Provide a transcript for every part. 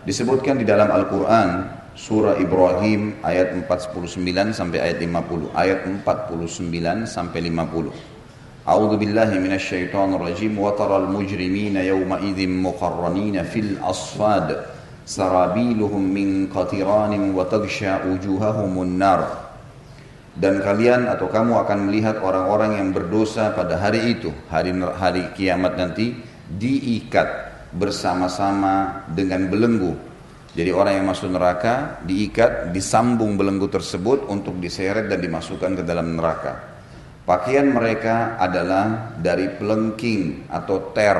Disebutkan di dalam Al-Quran surah Ibrahim ayat 49 sampai ayat 50. Ayat 49 sampai 50. A'udzu billahi minasyaitonir rajim wa taral mujrimina yawma idzin muqarranina fil asfad sarabiluhum min qatiranin wa taghsha wujuhahumun nar. Dan kalian atau kamu akan melihat orang-orang yang berdosa pada hari itu, hari kiamat nanti, diikat bersama-sama dengan belenggu. Jadi orang yang masuk neraka diikat, disambung belenggu tersebut untuk diseret dan dimasukkan ke dalam neraka. Pakaian mereka adalah dari pelengking atau ter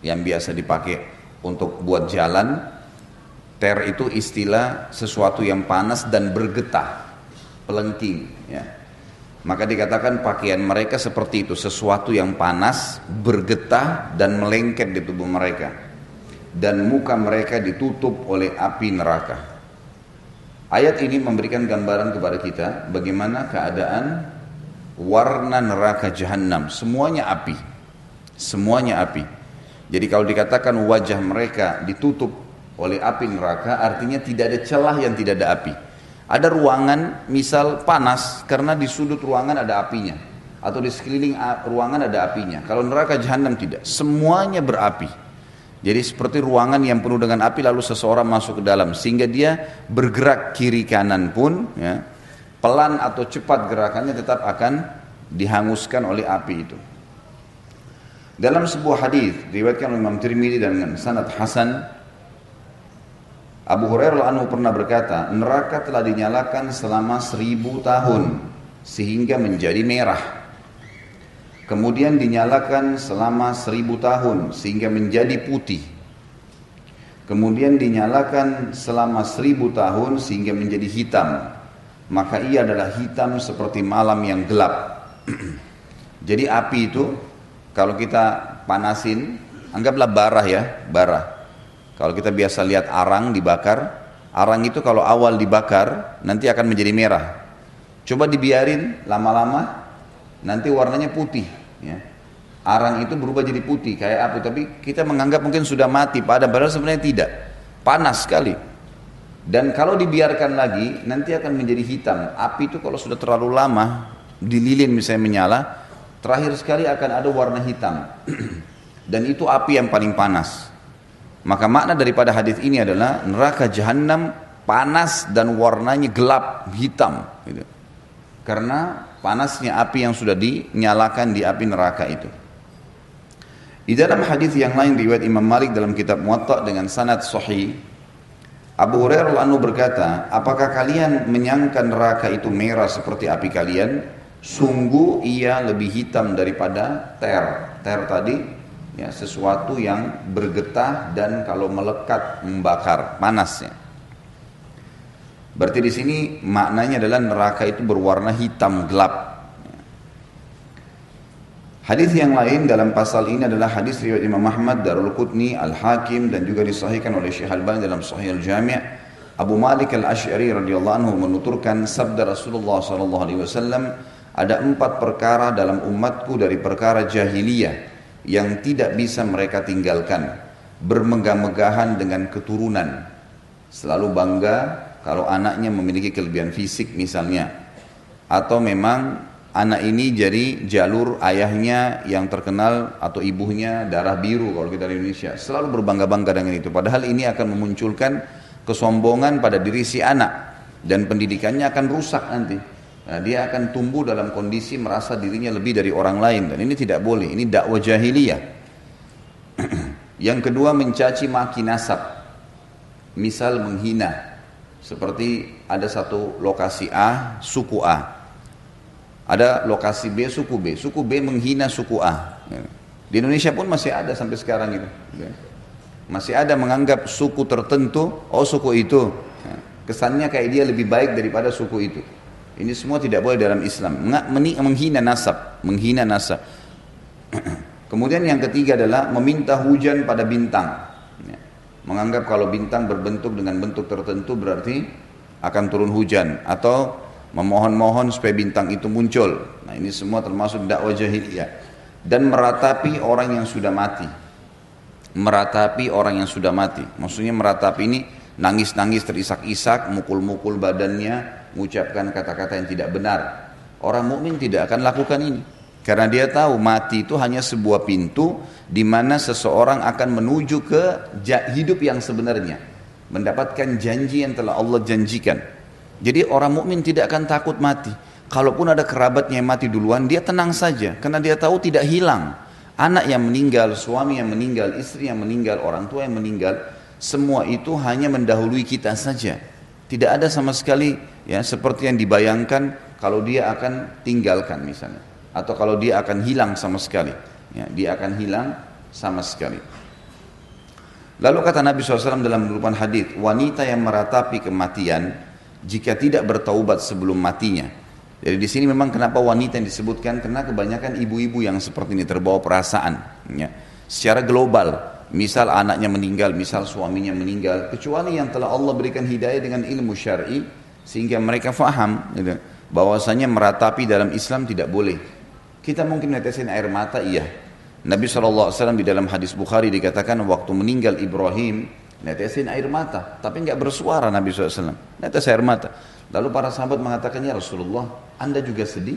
yang biasa dipakai untuk buat jalan. Ter itu istilah sesuatu yang panas dan bergetah. Pelengking, ya. Maka dikatakan pakaian mereka seperti itu, sesuatu yang panas, bergetah dan melengket di tubuh mereka, dan muka mereka ditutup oleh api neraka. Ayat ini memberikan gambaran kepada kita bagaimana keadaan warna neraka jahanam. Semuanya api, semuanya api. Jadi kalau dikatakan wajah mereka ditutup oleh api neraka, artinya tidak ada celah yang tidak ada api. Ada ruangan misal panas karena di sudut ruangan ada apinya, atau di sekeliling ruangan ada apinya. Kalau neraka jahanam tidak, semuanya berapi. Jadi seperti ruangan yang penuh dengan api lalu seseorang masuk ke dalam, sehingga dia bergerak kiri kanan pun, ya, pelan atau cepat gerakannya tetap akan dihanguskan oleh api itu. Dalam sebuah hadis diriwayatkan oleh Imam Tirmidzi dengan sanad hasan, Abu Hurairah anhu pernah berkata, neraka telah dinyalakan selama 1000 tahun sehingga menjadi merah. Kemudian dinyalakan selama 1000 tahun sehingga menjadi putih. Kemudian dinyalakan selama 1000 tahun sehingga menjadi hitam. Maka ia adalah hitam seperti malam yang gelap. Jadi api itu kalau kita panasin, anggaplah bara ya, bara. Kalau kita biasa lihat arang dibakar, arang itu kalau awal dibakar nanti akan menjadi merah. Coba dibiarin lama-lama, nanti warnanya putih. Ya. Arang itu berubah jadi putih kayak api, tapi kita menganggap mungkin sudah mati, padahal sebenarnya tidak. Panas sekali. Dan kalau dibiarkan lagi, nanti akan menjadi hitam. Api itu kalau sudah terlalu lama, di lilin misalnya menyala, terakhir sekali akan ada warna hitam. Dan itu api yang paling panas. Maka makna daripada hadis ini adalah neraka jahanam panas dan warnanya gelap, hitam, gitu. Karena panasnya api yang sudah dinyalakan di api neraka itu. Di dalam hadis yang lain riwayat Imam Malik dalam kitab Muwatta dengan sanad sahih, Abu Hurairah anhu berkata, apakah kalian menyangka neraka itu merah seperti api kalian? Sungguh ia lebih hitam daripada ter. Ter tadi ya, sesuatu yang bergetah dan kalau melekat membakar, panasnya. Berarti di sini maknanya adalah neraka itu berwarna hitam gelap. Hadis yang lain dalam pasal ini adalah hadis riwayat Imam Ahmad, Darul-Qutni, Al-Hakim dan juga disahihkan oleh Syekh Al-Albani dalam Sahih Al-Jami'. Abu Malik Al-Asy'ari radhiyallahu anhu menuturkan sabda Rasulullah sallallahu alaihi wasallam, ada 4 perkara dalam umatku dari perkara jahiliyah yang tidak bisa mereka tinggalkan. Bermegah-megahan dengan keturunan, selalu bangga kalau anaknya memiliki kelebihan fisik misalnya, atau memang anak ini jadi jalur ayahnya yang terkenal atau ibunya darah biru kalau kita di Indonesia, selalu berbangga-bangga dengan itu. Padahal ini akan memunculkan kesombongan pada diri si anak dan pendidikannya akan rusak nanti. Nah, dia akan tumbuh dalam kondisi merasa dirinya lebih dari orang lain, dan ini tidak boleh. Ini dakwah jahiliyah. Yang kedua, mencaci maki nasab, misal menghina. Seperti ada satu lokasi A, suku A, ada lokasi B, suku B. Suku B menghina suku A. Di Indonesia pun masih ada sampai sekarang itu. Masih ada menganggap suku tertentu, oh suku itu, kesannya kayak dia lebih baik daripada suku itu. Ini semua tidak boleh dalam Islam. Menghina nasab, menghina nasab. Kemudian yang ketiga adalah meminta hujan pada bintang. Menganggap kalau bintang berbentuk dengan bentuk tertentu berarti akan turun hujan, atau memohon-mohon supaya bintang itu muncul. Nah, ini semua termasuk dakwah jahiliyah. Dan meratapi orang yang sudah mati. meratapi orang yang sudah mati. Maksudnya meratapi ini nangis-nangis, terisak-isak, mukul-mukul badannya, mengucapkan kata-kata yang tidak benar. Orang mukmin tidak akan lakukan ini. Karena dia tahu mati itu hanya sebuah pintu di mana seseorang akan menuju ke hidup yang sebenarnya, mendapatkan janji yang telah Allah janjikan. Jadi orang mukmin tidak akan takut mati. Kalaupun ada kerabatnya yang mati duluan, dia tenang saja karena dia tahu tidak hilang. Anak yang meninggal, suami yang meninggal, istri yang meninggal, orang tua yang meninggal, semua itu hanya mendahului kita saja. Tidak ada sama sekali ya seperti yang dibayangkan kalau dia akan tinggalkan misalnya, atau kalau dia akan hilang sama sekali. Ya, dia akan hilang sama sekali. Lalu kata Nabi SAW dalam berupan hadis, wanita yang meratapi kematian jika tidak bertaubat sebelum matinya. Jadi di sini memang kenapa wanita yang disebutkan, karena kebanyakan ibu-ibu yang seperti ini terbawa perasaan. Ya. Secara global, misal anaknya meninggal, misal suaminya meninggal, kecuali yang telah Allah berikan hidayah dengan ilmu syar'i, sehingga mereka faham gitu, bahwasanya meratapi dalam Islam tidak boleh. Kita mungkin netesin air mata, iya. Nabi SAW di dalam hadis Bukhari dikatakan waktu meninggal Ibrahim, netesin air mata, tapi enggak bersuara Nabi SAW, netes air mata. Lalu para sahabat mengatakan, ya Rasulullah, Anda juga sedih?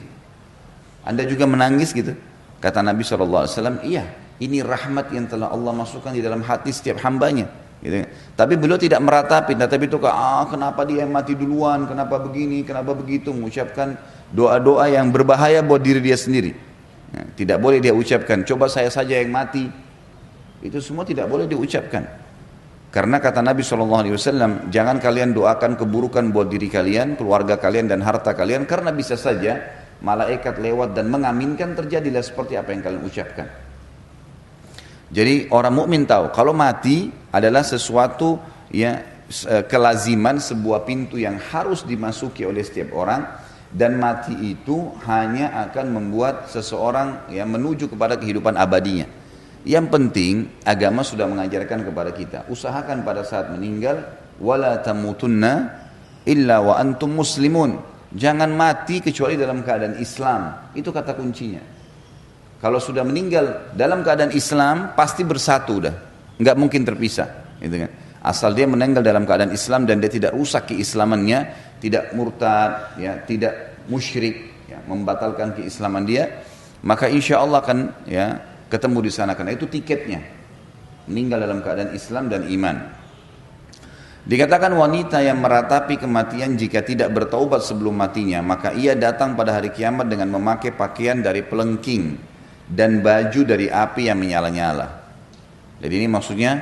Anda juga menangis gitu? Kata Nabi SAW, iya, ini rahmat yang telah Allah masukkan di dalam hati setiap hambanya. Gitu. Tapi beliau tidak meratapi, tapi itu kenapa dia mati duluan, kenapa begini, kenapa begitu, mengucapkan doa-doa yang berbahaya buat diri dia sendiri. Ya, tidak boleh dia ucapkan, coba saya saja yang mati. Itu semua tidak boleh diucapkan. Karena kata Nabi SAW, jangan kalian doakan keburukan buat diri kalian, keluarga kalian dan harta kalian, karena bisa saja malaikat lewat dan mengaminkan terjadilah seperti apa yang kalian ucapkan. Jadi orang mukmin tahu kalau mati adalah sesuatu ya kelaziman, sebuah pintu yang harus dimasuki oleh setiap orang, dan mati itu hanya akan membuat seseorang yang menuju kepada kehidupan abadinya. Yang penting agama sudah mengajarkan kepada kita, usahakan pada saat meninggal wala tamutunna illa wa antum muslimun. Jangan mati kecuali dalam keadaan Islam. Itu kata kuncinya. Kalau sudah meninggal dalam keadaan Islam pasti bersatu dah. Enggak mungkin terpisah, gitu kan. Asal dia meninggal dalam keadaan Islam dan dia tidak rusak keislamannya, tidak murtad, ya, tidak musyrik, ya, membatalkan keislaman dia, maka insya Allah akan ya ketemu di sana, karena itu tiketnya, meninggal dalam keadaan Islam dan iman. Dikatakan wanita yang meratapi kematian jika tidak bertaubat sebelum matinya, maka ia datang pada hari kiamat dengan memakai pakaian dari pelengking dan baju dari api yang menyala-nyala. Jadi ini maksudnya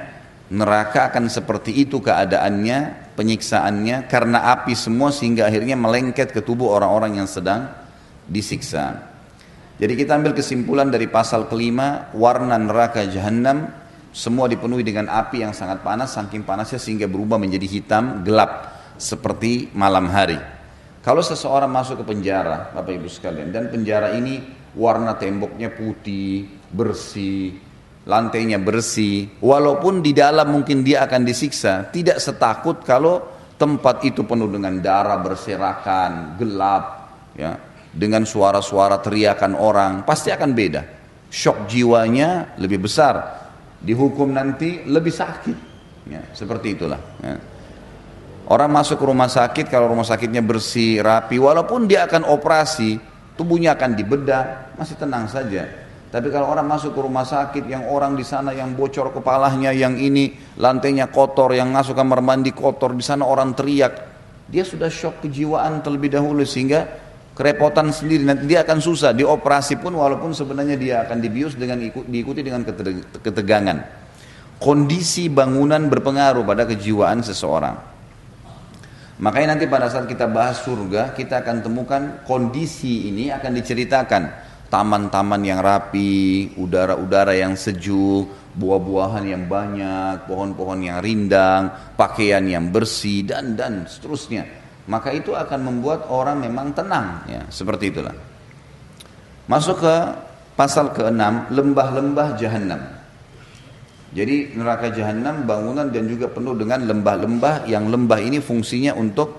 neraka akan seperti itu keadaannya, penyiksaannya karena api semua, sehingga akhirnya melengket ke tubuh orang-orang yang sedang disiksa. Jadi kita ambil kesimpulan dari pasal kelima, warna neraka jahanam semua dipenuhi dengan api yang sangat panas, saking panasnya sehingga berubah menjadi hitam gelap seperti malam hari. Kalau seseorang masuk ke penjara, Bapak Ibu sekalian, dan penjara ini warna temboknya putih, bersih, lantainya bersih, walaupun di dalam mungkin dia akan disiksa, tidak setakut kalau tempat itu penuh dengan darah berserakan, gelap, ya, dengan suara-suara teriakan orang, pasti akan beda. Syok jiwanya lebih besar, dihukum nanti lebih sakit, ya, seperti itulah, ya. Orang masuk ke rumah sakit, kalau rumah sakitnya bersih, rapi, walaupun dia akan operasi, tubuhnya akan dibedah, masih tenang saja. Tapi kalau orang masuk ke rumah sakit, yang orang di sana yang bocor kepalanya, yang ini lantainya kotor, yang masuk kamar mandi kotor, di sana orang teriak, dia sudah syok kejiwaan terlebih dahulu, sehingga kerepotan sendiri, nanti dia akan susah dioperasi pun, walaupun sebenarnya dia akan dibius dengan diikuti dengan ketegangan. Kondisi bangunan berpengaruh pada kejiwaan seseorang. Makanya nanti pada saat kita bahas surga, kita akan temukan kondisi ini akan diceritakan. Taman-taman yang rapi, udara-udara yang sejuk, buah-buahan yang banyak, pohon-pohon yang rindang, pakaian yang bersih, dan seterusnya. Maka itu akan membuat orang memang tenang, ya, seperti itulah. Masuk ke pasal ke-6, lembah-lembah jahanam. Jadi neraka jahanam bangunan dan juga penuh dengan lembah-lembah, yang lembah ini fungsinya untuk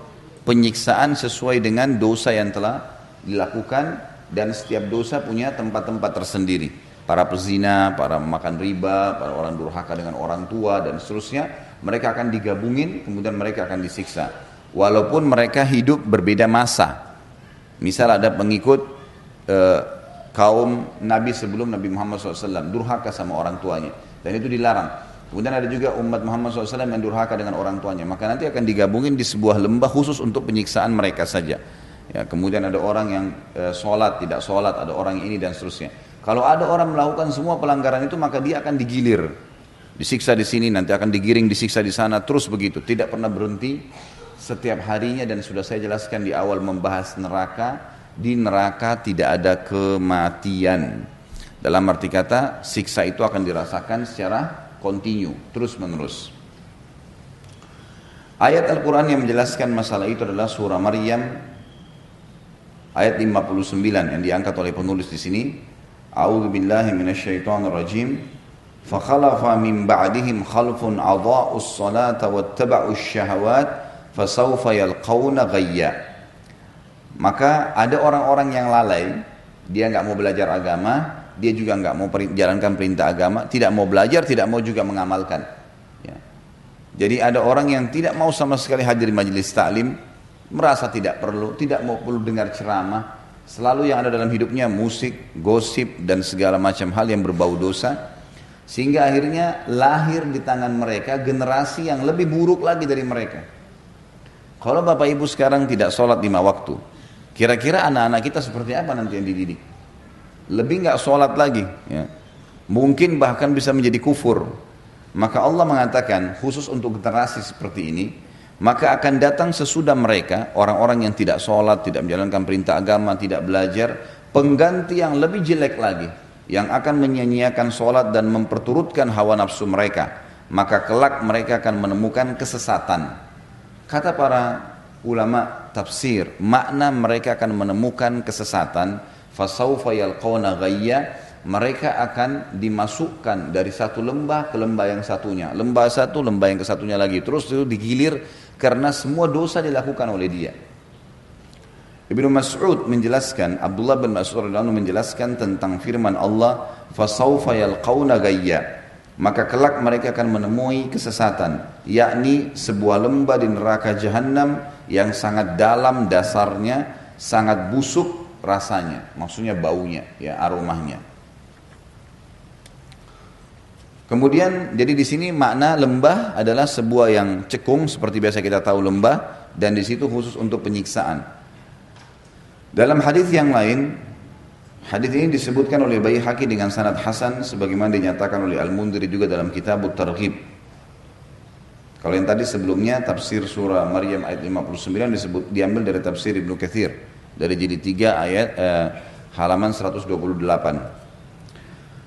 penyiksaan sesuai dengan dosa yang telah dilakukan, dan setiap dosa punya tempat-tempat tersendiri. para pezina, para makan riba, para orang durhaka dengan orang tua dan seterusnya, mereka akan digabungin, kemudian mereka akan disiksa. Walaupun mereka hidup berbeda masa. Misal ada pengikut kaum Nabi sebelum Nabi Muhammad SAW, durhaka sama orang tuanya, dan itu dilarang. Kemudian ada juga umat Muhammad SAW yang durhaka dengan orang tuanya, maka nanti akan digabungin di sebuah lembah khusus untuk penyiksaan mereka saja. Ya, kemudian ada orang yang sholat, tidak sholat, ada orang ini dan seterusnya. Kalau ada orang melakukan semua pelanggaran itu, maka dia akan digilir, disiksa di sini, nanti akan digiring, disiksa di sana, terus begitu, tidak pernah berhenti setiap harinya. Dan sudah saya jelaskan di awal membahas neraka, di neraka tidak ada kematian. Dalam arti kata, siksa itu akan dirasakan secara kontinu, terus menerus. Ayat Al-Quran yang menjelaskan masalah itu adalah surah Maryam ayat 59 yang diangkat oleh penulis di sini. A'udzu billahi minasyaitonir rajim. Fa khalafa min ba'dihim khalfun adha'us salata wattaba'us syahawat fasawfa yalqauna ghayya. Maka ada orang-orang yang lalai, dia enggak mau belajar agama, dia juga enggak mau jalankan perintah agama, tidak mau belajar, tidak mau juga mengamalkan. Ya. Jadi ada orang yang tidak mau sama sekali hadir majelis taklim, merasa tidak perlu dengar ceramah. Selalu yang ada dalam hidupnya musik, gosip, dan segala macam hal yang berbau dosa. Sehingga akhirnya lahir di tangan mereka generasi yang lebih buruk lagi dari mereka. Kalau bapak ibu sekarang tidak sholat 5 waktu, kira-kira anak-anak kita seperti apa nanti yang dididik? Lebih nggak sholat lagi. Ya. Mungkin bahkan bisa menjadi kufur. Maka Allah mengatakan khusus untuk generasi seperti ini, maka akan datang sesudah mereka orang-orang yang tidak sholat, tidak menjalankan perintah agama, tidak belajar, pengganti yang lebih jelek lagi, yang akan menyia-nyiakan sholat dan memperturutkan hawa nafsu mereka. Maka kelak mereka akan menemukan kesesatan. Kata para ulama tafsir, makna mereka akan menemukan kesesatan, fasawfa yalqawna ghayya, mereka akan dimasukkan dari satu lembah ke lembah yang satunya, lembah satu, lembah yang ke satunya lagi, terus itu digilir karena semua dosa dilakukan oleh dia. Ibnu Mas'ud menjelaskan, Abdullah bin Mas'ud radhiyallahu anhu menjelaskan tentang firman Allah, fasawfa yalqawna ghayya, maka kelak mereka akan menemui kesesatan, yakni sebuah lembah di neraka jahanam yang sangat dalam dasarnya, sangat busuk rasanya, maksudnya baunya, ya, aromanya. Kemudian jadi di sini makna lembah adalah sebuah yang cekung seperti biasa kita tahu lembah, dan di situ khusus untuk penyiksaan. Dalam hadis yang lain, hadis ini disebutkan oleh Baihaqi dengan sanad hasan sebagaimana dinyatakan oleh Al-Mundhiri juga dalam kitab At-Targhib. Kalau yang tadi sebelumnya tafsir surah Maryam ayat 59 diambil dari tafsir Ibnu Katsir dari jilid 3 ayat halaman 128.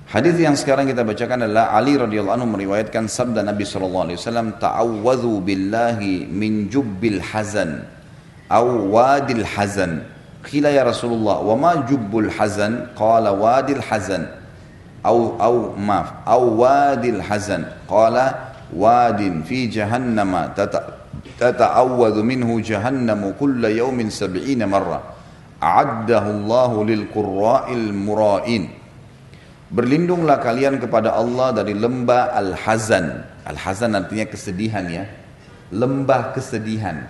Hadis yang sekarang kita bacakan adalah Ali radhiyallahu anhu meriwayatkan sabda Nabi sallallahu alaihi wasallam, ta'awwadhu billahi min jubbil hazan aw wadil hazan. Qila ya Rasulullah, wa ma jubbul hazan? Qala wadil hazan. Aw wadil hazan. Qala wadin fi jahannama tata'awwadhu minhu jahannamu kulla yawmin 70 marrah. A'addahu Allahu lil qurra'il mura'in. Berlindunglah kalian kepada Allah dari lembah Al-Hazan. Al-Hazan artinya kesedihan, ya. Lembah kesedihan.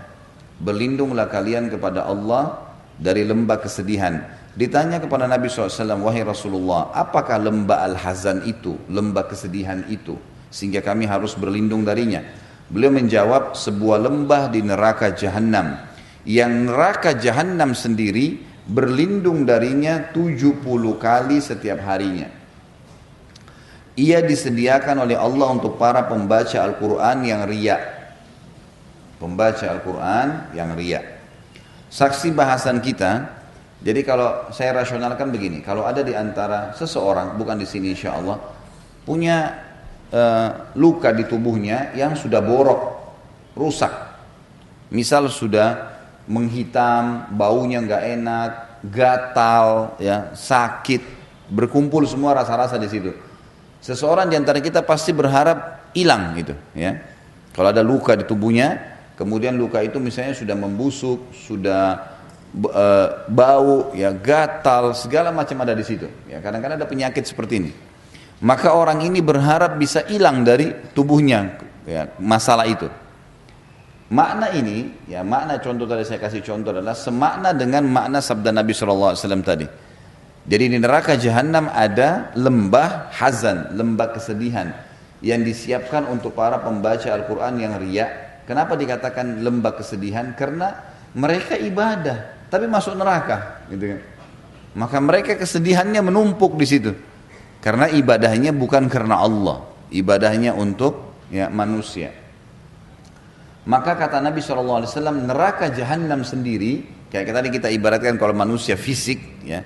Berlindunglah kalian kepada Allah dari lembah kesedihan. Ditanya kepada Nabi SAW, wahai Rasulullah, apakah lembah Al-Hazan itu, lembah kesedihan itu, sehingga kami harus berlindung darinya? Beliau menjawab, sebuah lembah di neraka Jahannam, yang neraka Jahannam sendiri berlindung darinya 70 kali setiap harinya. Ia disediakan oleh Allah untuk para pembaca Al-Quran yang riya. Pembaca Al-Quran yang riya. Saksi bahasan kita, jadi kalau saya rasionalkan begini, kalau ada di antara seseorang, bukan di sini insya Allah, punya luka di tubuhnya yang sudah borok, rusak. Misal sudah menghitam, baunya nggak enak, gatal, ya, sakit, berkumpul semua rasa-rasa di situ. Seseorang di antara kita pasti berharap hilang gitu, ya. Kalau ada luka di tubuhnya, kemudian luka itu misalnya sudah membusuk, sudah bau, ya gatal, segala macam ada di situ. Ya, kadang-kadang ada penyakit seperti ini. Maka orang ini berharap bisa hilang dari tubuhnya, ya, masalah itu. Makna ini, ya makna contoh tadi saya kasih contoh adalah semakna dengan makna sabda Nabi SAW tadi. Jadi di neraka jahanam ada lembah hazan, lembah kesedihan yang disiapkan untuk para pembaca Al-Quran yang riya. Kenapa dikatakan lembah kesedihan? Karena mereka ibadah, tapi masuk neraka, gitu kan? Maka mereka kesedihannya menumpuk di situ. Karena ibadahnya bukan karena Allah, ibadahnya untuk ya manusia. Maka kata Nabi SAW, neraka jahanam sendiri, kayak tadi kita ibaratkan kalau manusia fisik, ya,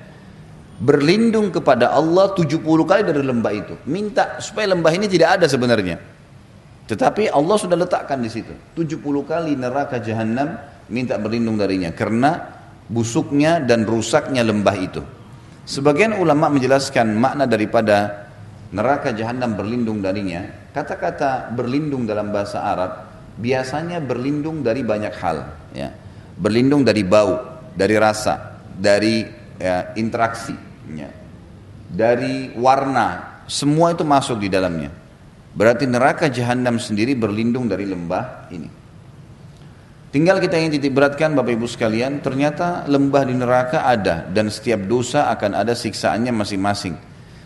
berlindung kepada Allah 70 kali dari lembah itu. Minta supaya lembah ini tidak ada sebenarnya. Tetapi Allah sudah letakkan di situ. 70 kali neraka jahanam minta berlindung darinya karena busuknya dan rusaknya lembah itu. Sebagian ulama menjelaskan makna daripada neraka jahanam berlindung darinya. Kata-kata berlindung dalam bahasa Arab biasanya berlindung dari banyak hal, ya. Berlindung dari bau, dari rasa, dari ya, interaksi, ya. Dari warna, semua itu masuk di dalamnya. Berarti neraka jahanam sendiri berlindung dari lembah ini. Tinggal kita ingin titik beratkan Bapak Ibu sekalian, ternyata lembah di neraka ada dan setiap dosa akan ada siksaannya masing-masing.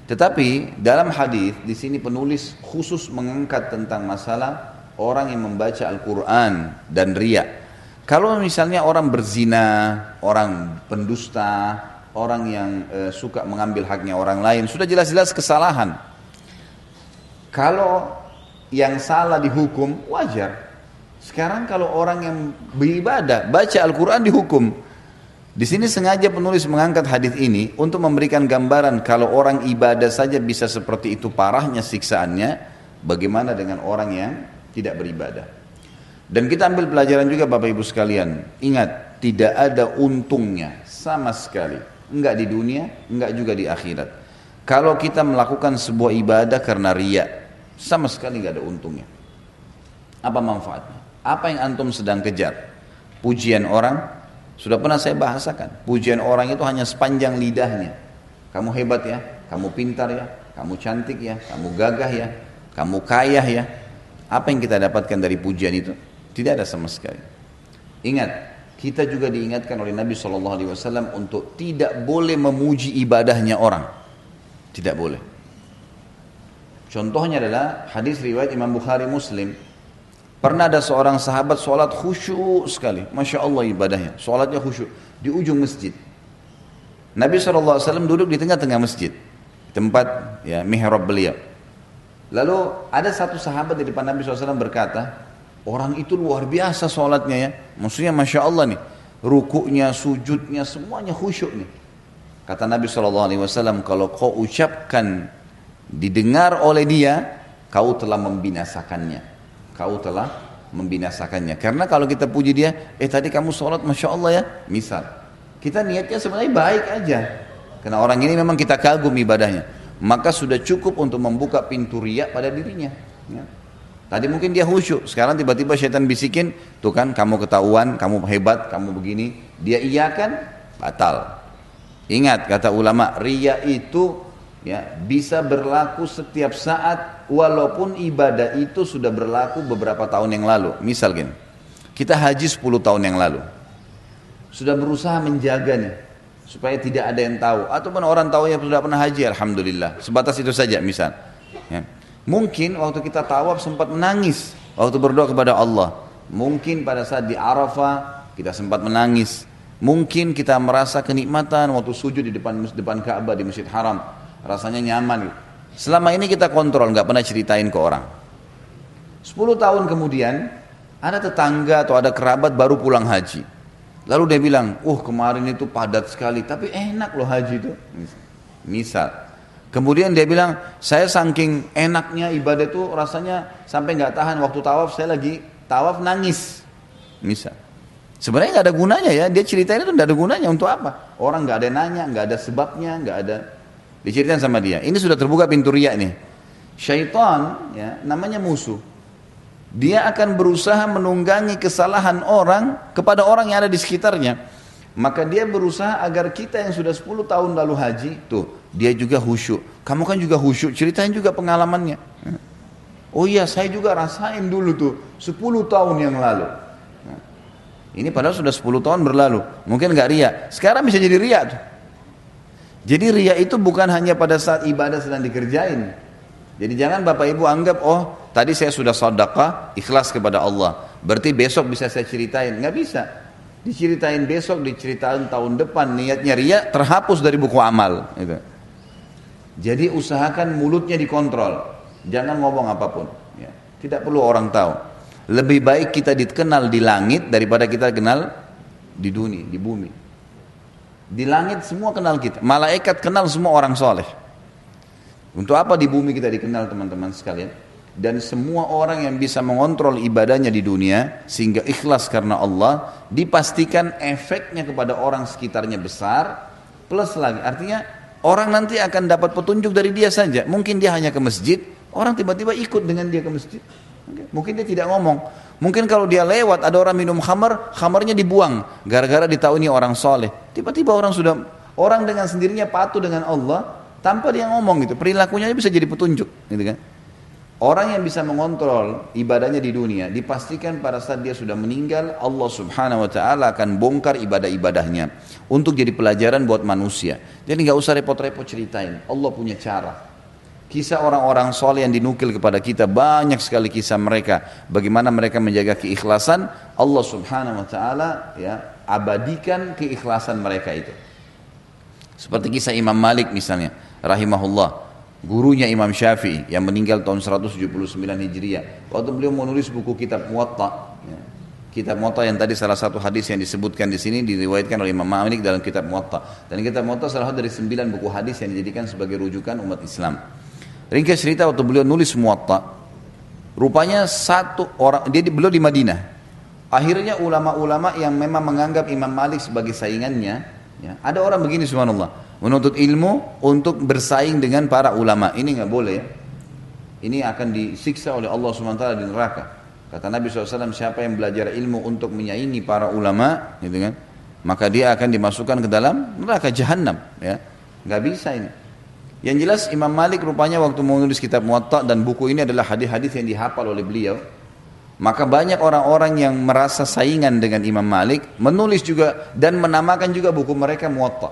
Tetapi dalam hadis di sini penulis khusus mengangkat tentang masalah orang yang membaca Al-Quran dan riya. Kalau misalnya orang berzina, orang pendusta, orang yang suka mengambil haknya orang lain, sudah jelas-jelas kesalahan. Kalau yang salah dihukum, wajar. Sekarang kalau orang yang beribadah, baca Al-Quran dihukum. Di sini sengaja penulis mengangkat hadis ini untuk memberikan gambaran kalau orang ibadah saja bisa seperti itu parahnya siksaannya, bagaimana dengan orang yang tidak beribadah. Dan kita ambil pelajaran juga Bapak Ibu sekalian. Ingat, tidak ada untungnya sama sekali. Enggak di dunia, enggak juga di akhirat. Kalau kita melakukan sebuah ibadah karena riya, sama sekali enggak ada untungnya. Apa manfaatnya? Apa yang antum sedang kejar? Pujian orang? Sudah pernah saya bahasakan. Pujian orang itu hanya sepanjang lidahnya. Kamu hebat ya, kamu pintar ya, kamu cantik ya, kamu gagah ya, kamu kaya ya. Apa yang kita dapatkan dari pujian itu? Tidak ada sama sekali. Ingat, kita juga diingatkan oleh Nabi SAW untuk tidak boleh memuji ibadahnya orang. Tidak boleh. Contohnya adalah hadis riwayat Imam Bukhari Muslim. Pernah ada seorang sahabat sholat khusyuk sekali. Masya Allah ibadahnya. Sholatnya khusyuk. Di ujung masjid. Nabi SAW duduk di tengah-tengah masjid. Tempat ya mihrab beliau. Lalu ada satu sahabat di depan Nabi SAW berkata, orang itu luar biasa sholatnya ya. Maksudnya Masya Allah nih. Rukuknya, sujudnya, semuanya khusyuk nih. Kata Nabi SAW, kalau kau ucapkan didengar oleh dia, kau telah membinasakannya. Kau telah membinasakannya. Karena kalau kita puji dia, tadi kamu sholat Masya Allah ya, misal. Kita niatnya sebenarnya baik aja. Karena orang ini memang kita kagum ibadahnya. Maka sudah cukup untuk membuka pintu riya pada dirinya. Ya. Tadi mungkin dia khusyuk, sekarang tiba-tiba syaitan bisikin, tuh kan kamu ketahuan, kamu hebat, kamu begini. Dia iyakan, batal. Ingat kata ulama, riya itu ya bisa berlaku setiap saat walaupun ibadah itu sudah berlaku beberapa tahun yang lalu. Misal gini, kita haji 10 tahun yang lalu, sudah berusaha menjaga nih supaya tidak ada yang tahu, ataupun orang tahu yang sudah pernah haji, alhamdulillah, sebatas itu saja misal ya. Mungkin waktu kita tawaf sempat menangis waktu berdoa kepada Allah, mungkin pada saat di Arafah kita sempat menangis, mungkin kita merasa kenikmatan waktu sujud di depan Ka'bah di Masjid Haram, rasanya nyaman. Selama ini kita kontrol, nggak pernah ceritain ke orang. 10 tahun kemudian ada tetangga atau ada kerabat baru pulang haji, lalu dia bilang, kemarin itu padat sekali tapi enak loh haji itu, misal. Kemudian dia bilang, saya saking enaknya ibadah itu rasanya sampai nggak tahan, waktu tawaf saya lagi tawaf nangis, misal. Sebenarnya nggak ada gunanya ya, dia ceritain itu nggak ada gunanya. Untuk apa? Orang nggak ada nanya, nggak ada sebabnya, nggak ada diceritain sama dia. Ini sudah terbuka pintu riya nih. Syaitan ya namanya musuh. Dia akan berusaha menunggangi kesalahan orang kepada orang yang ada di sekitarnya. Maka dia berusaha agar kita yang sudah 10 tahun lalu haji, tuh dia juga khusyuk. Kamu kan juga khusyuk, ceritain juga pengalamannya. Oh iya, saya juga rasain dulu tuh 10 tahun yang lalu. Ini padahal sudah 10 tahun berlalu. Mungkin nggak ria. Sekarang bisa jadi ria tuh. Jadi ria itu bukan hanya pada saat ibadah sedang dikerjain. Jadi jangan Bapak Ibu anggap, oh tadi saya sudah sedekah, ikhlas kepada Allah. Berarti besok bisa saya ceritain. Nggak bisa. Diceritain besok, diceritain tahun depan. Niatnya ria terhapus dari buku amal. Gitu. Jadi usahakan mulutnya dikontrol. Jangan ngomong apapun. Ya. Tidak perlu orang tahu. Lebih baik kita dikenal di langit daripada kita kenal di dunia, di bumi. Di langit semua kenal kita. Malaikat kenal semua orang soleh. Untuk apa di bumi kita dikenal teman-teman sekalian? Dan semua orang yang bisa mengontrol ibadahnya di dunia sehingga ikhlas karena Allah, dipastikan efeknya kepada orang sekitarnya besar. Plus lagi, artinya orang nanti akan dapat petunjuk dari dia saja. Mungkin dia hanya ke masjid, orang tiba-tiba ikut dengan dia ke masjid. Mungkin dia tidak ngomong. Mungkin kalau dia lewat ada orang minum khamar, khamarnya dibuang gara-gara ditahu ini orang soleh. Tiba-tiba orang dengan sendirinya patuh dengan Allah tanpa dia ngomong gitu. Perilakunya bisa jadi petunjuk, gitu kan? Orang yang bisa mengontrol ibadahnya di dunia, dipastikan pada saat dia sudah meninggal, Allah Subhanahu wa taala akan bongkar ibadah-ibadahnya untuk jadi pelajaran buat manusia. Jadi nggak usah repot-repot ceritain. Allah punya cara. Kisah orang-orang soleh yang dinukil kepada kita, banyak sekali kisah mereka. Bagaimana mereka menjaga keikhlasan, Allah Subhanahu wa taala ya abadikan keikhlasan mereka itu. Seperti kisah Imam Malik misalnya, rahimahullah, gurunya Imam Syafi'i yang meninggal tahun 179 Hijriah. Waktu beliau menulis buku kitab Muwatta, ya. Kitab Muwatta yang tadi salah satu hadis yang disebutkan di sini diriwayatkan oleh Imam Malik dalam kitab Muwatta. Dan kitab Muwatta salah satu dari 9 buku hadis yang dijadikan sebagai rujukan umat Islam. Ringkas cerita waktu beliau nulis Muwatta, rupanya satu orang, beliau di Madinah. Akhirnya ulama-ulama yang memang menganggap Imam Malik sebagai saingannya, ya, ada orang begini subhanallah, menuntut ilmu untuk bersaing dengan para ulama. Ini nggak boleh ya. Ini akan disiksa oleh Allah SWT di neraka. Kata Nabi SAW, siapa yang belajar ilmu untuk menyaingi para ulama, gitu kan, maka dia akan dimasukkan ke dalam neraka jahanam. Ya, nggak bisa ini. Yang jelas Imam Malik rupanya waktu menulis kitab Muwatta, dan buku ini adalah hadis-hadis yang dihafal oleh beliau, maka banyak orang-orang yang merasa saingan dengan Imam Malik menulis juga dan menamakan juga buku mereka Muwatta.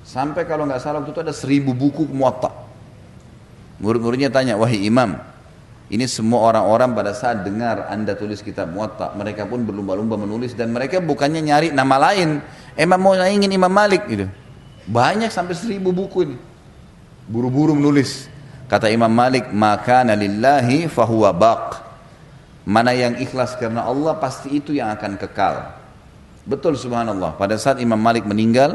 Sampai kalau nggak salah itu ada 1000 buku Muwatta. Murid-muridnya tanya, wahai Imam, ini semua orang-orang pada saat dengar Anda tulis kitab Muwatta, mereka pun berlumba-lumba menulis, dan mereka bukannya nyari nama lain, emang mau nyaingin Imam Malik gitu. Banyak sampai 1000 buku ini. Buru-buru menulis. Kata Imam Malik, maka lillahi fahuwa baq. Mana yang ikhlas karena Allah pasti itu yang akan kekal. Betul subhanallah. Pada saat Imam Malik meninggal,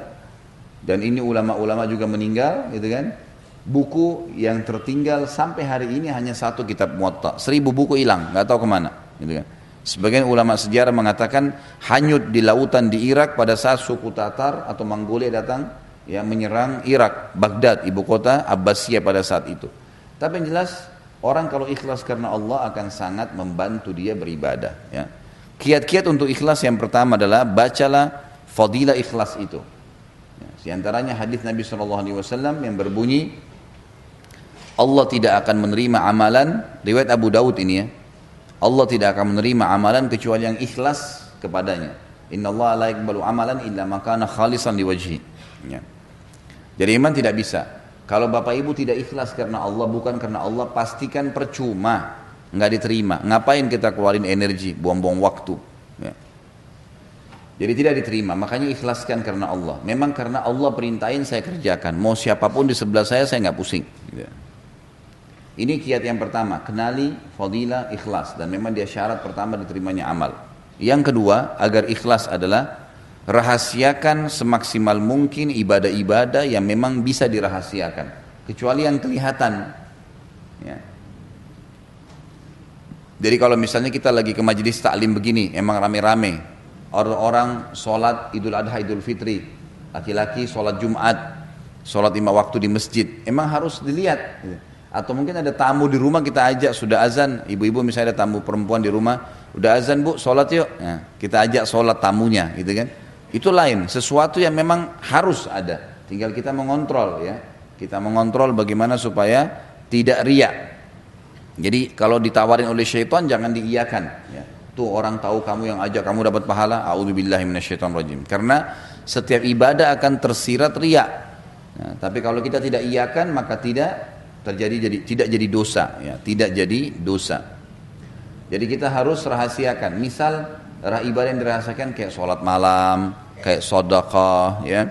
dan ini ulama-ulama juga meninggal, gitu kan? Buku yang tertinggal sampai hari ini hanya satu kitab Muwatta. 1000 buku hilang, nggak tahu kemana, gitu kan? Sebagian ulama sejarah mengatakan hanyut di lautan di Irak pada saat suku Tatar atau Mongolia datang, yang menyerang Irak, Baghdad, ibu kota Abbasiyah pada saat itu. Tapi yang jelas, orang kalau ikhlas karena Allah akan sangat membantu dia beribadah. Ya. Kiat-kiat untuk ikhlas yang pertama adalah bacalah fadilah ikhlas itu. Ya, di antaranya hadis Nabi SAW yang berbunyi, Allah tidak akan menerima amalan, riwayat Abu Daud ini ya, Allah tidak akan menerima amalan kecuali yang ikhlas kepadanya. Inna Allah la yaqbalu amalan illa ma kana khalisan liwajhi. Ya. Jadi iman tidak bisa. Kalau bapak ibu tidak ikhlas karena Allah, bukan karena Allah, pastikan percuma, nggak diterima. Ngapain kita keluarin energi, buang-buang waktu. Ya. Jadi tidak diterima. Makanya ikhlaskan karena Allah. Memang karena Allah perintahin saya kerjakan. Mau siapapun di sebelah saya nggak pusing. Ya. Ini kiat yang pertama. Kenali fadilah ikhlas, dan memang dia syarat pertama diterimanya amal. Yang kedua, agar ikhlas adalah rahasiakan semaksimal mungkin ibadah-ibadah yang memang bisa dirahasiakan, kecuali yang kelihatan. Ya. Jadi kalau misalnya kita lagi ke majelis taklim begini, emang rame-rame, orang-orang sholat Idul Adha, Idul Fitri, laki-laki sholat Jumat, sholat 5 waktu di masjid, emang harus dilihat. Atau mungkin ada tamu di rumah, kita ajak, sudah azan, ibu-ibu misalnya ada tamu perempuan di rumah, udah azan bu, sholat yuk, nah, kita ajak sholat tamunya, gitu kan. Itu lain, sesuatu yang memang harus ada. Tinggal kita mengontrol ya. Kita mengontrol bagaimana supaya tidak riya. Jadi kalau ditawarin oleh syaitan jangan diiyakan ya. Tuh orang tahu kamu yang ajak kamu dapat pahala, a'udzubillahi minasyaitonirrajim. Karena setiap ibadah akan tersirat riya. Nah, tapi kalau kita tidak iyakan maka tidak jadi dosa ya, tidak jadi dosa. Jadi kita harus rahasiakan. Misal ibadah yang dirasakan kayak sholat malam, kayak sedekah ya.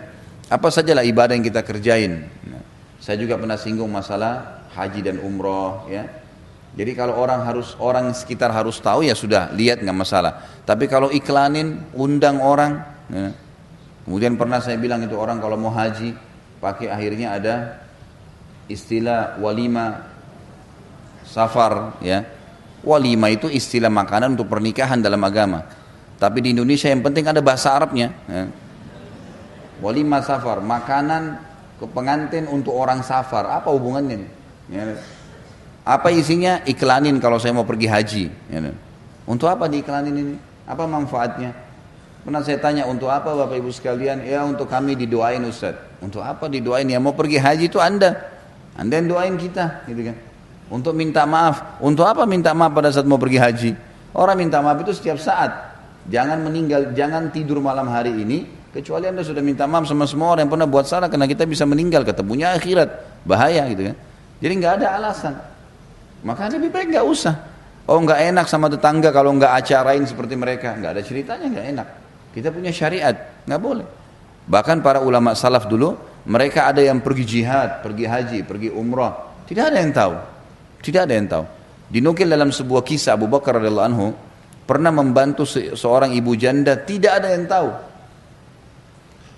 Apa sajalah ibadah yang kita kerjain. Nah, saya juga pernah singgung masalah haji dan umroh ya. Jadi kalau orang sekitar harus tahu ya sudah, lihat nggak masalah. Tapi kalau iklanin, undang orang ya. Kemudian pernah saya bilang itu orang kalau mau haji pakai akhirnya ada istilah walima safar ya. Walima itu istilah makanan untuk pernikahan dalam agama. Tapi di Indonesia yang penting ada bahasa Arabnya ya. Walima safar, makanan ke pengantin untuk orang safar. Apa hubungannya ya. Apa isinya? Iklanin kalau saya mau pergi haji ya. Untuk apa diiklanin ini? Apa manfaatnya? Pernah saya tanya, untuk apa Bapak Ibu sekalian? Ya untuk kami didoain Ustaz. Untuk apa didoain? Ya mau pergi haji itu Anda yang doain kita gitu kan. Untuk minta maaf. Untuk apa minta maaf pada saat mau pergi haji? Orang minta maaf itu setiap saat. Jangan meninggal, jangan tidur malam hari ini kecuali Anda sudah minta maaf sama semua orang yang pernah buat salah, karena kita bisa meninggal, ketemunya akhirat, bahaya gitu kan. Jadi nggak ada alasan. Maka lebih baik nggak usah. Oh nggak enak sama tetangga kalau nggak acarain seperti mereka, nggak ada ceritanya, nggak enak. Kita punya syariat, nggak boleh. Bahkan para ulama salaf dulu, mereka ada yang pergi jihad, pergi haji, pergi umrah, tidak ada yang tahu, tidak ada yang tahu. Dinukil dalam sebuah kisah Abu Bakar radhiyallahu anhu pernah membantu seorang ibu janda, tidak ada yang tahu.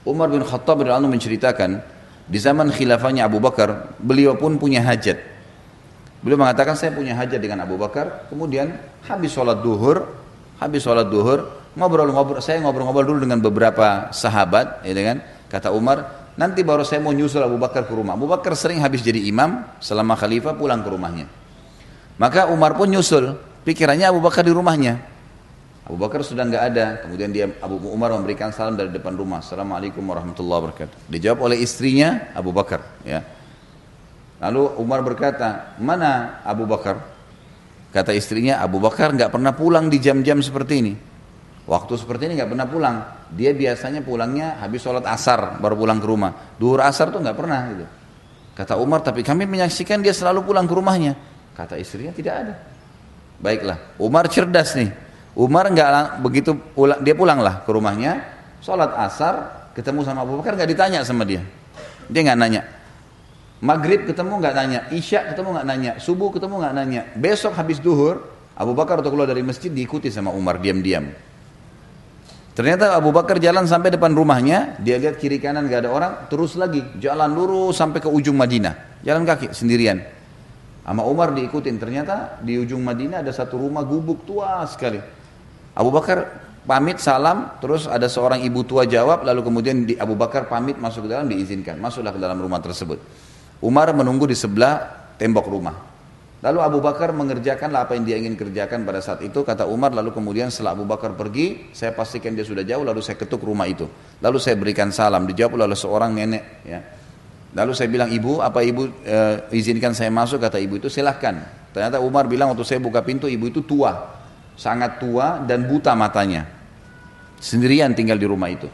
Umar bin Khattab radhiyallahu anhu menceritakan di zaman khilafahnya Abu Bakar, beliau pun punya hajat. Beliau mengatakan saya punya hajat dengan Abu Bakar, kemudian habis sholat duhur, saya ngobrol-ngobrol dulu dengan beberapa sahabat, ya kan? Kata Umar, nanti baru saya mau nyusul Abu Bakar ke rumah. Abu Bakar sering habis jadi imam selama khalifah pulang ke rumahnya. Maka Umar pun nyusul, pikirannya Abu Bakar di rumahnya. Abu Bakar sudah nggak ada, kemudian Abu Umar memberikan salam dari depan rumah, Assalamualaikum warahmatullahi wabarakatuh. Dijawab oleh istrinya Abu Bakar, ya. Lalu Umar berkata, mana Abu Bakar? Kata istrinya, Abu Bakar nggak pernah pulang di jam-jam seperti ini. Waktu seperti ini nggak pernah pulang. Dia biasanya pulangnya habis sholat asar baru pulang ke rumah. Duhur asar tuh nggak pernah gitu. Kata Umar, tapi kami menyaksikan dia selalu pulang ke rumahnya. Kata istrinya, tidak ada. Baiklah, Umar cerdas nih. Umar nggak begitu dia pulanglah ke rumahnya, sholat asar, ketemu sama Abu Bakar, nggak ditanya sama dia. Dia nggak nanya. Maghrib ketemu nggak nanya, Isya ketemu nggak nanya, subuh ketemu nggak nanya. Besok habis duhur, Abu Bakar waktu keluar dari masjid diikuti sama Umar diam-diam. Ternyata Abu Bakar jalan sampai depan rumahnya, dia lihat kiri kanan nggak ada orang, terus lagi jalan lurus sampai ke ujung Madinah, jalan kaki sendirian. Sama Umar diikutin. Ternyata di ujung Madinah ada satu rumah gubuk tua sekali. Abu Bakar pamit salam, terus ada seorang ibu tua jawab, lalu kemudian Abu Bakar pamit masuk ke dalam, diizinkan, masuklah ke dalam rumah tersebut. Umar menunggu di sebelah tembok rumah. Lalu Abu Bakar mengerjakanlah apa yang dia ingin kerjakan pada saat itu, kata Umar. Lalu kemudian setelah Abu Bakar pergi, saya pastikan dia sudah jauh, lalu saya ketuk rumah itu. Lalu saya berikan salam, dijawab oleh seorang nenek. Ya. Lalu saya bilang, ibu, apa ibu izinkan saya masuk? Kata ibu itu, silahkan. Ternyata Umar bilang waktu saya buka pintu, ibu itu tua, sangat tua dan buta matanya. Sendirian tinggal di rumah itu.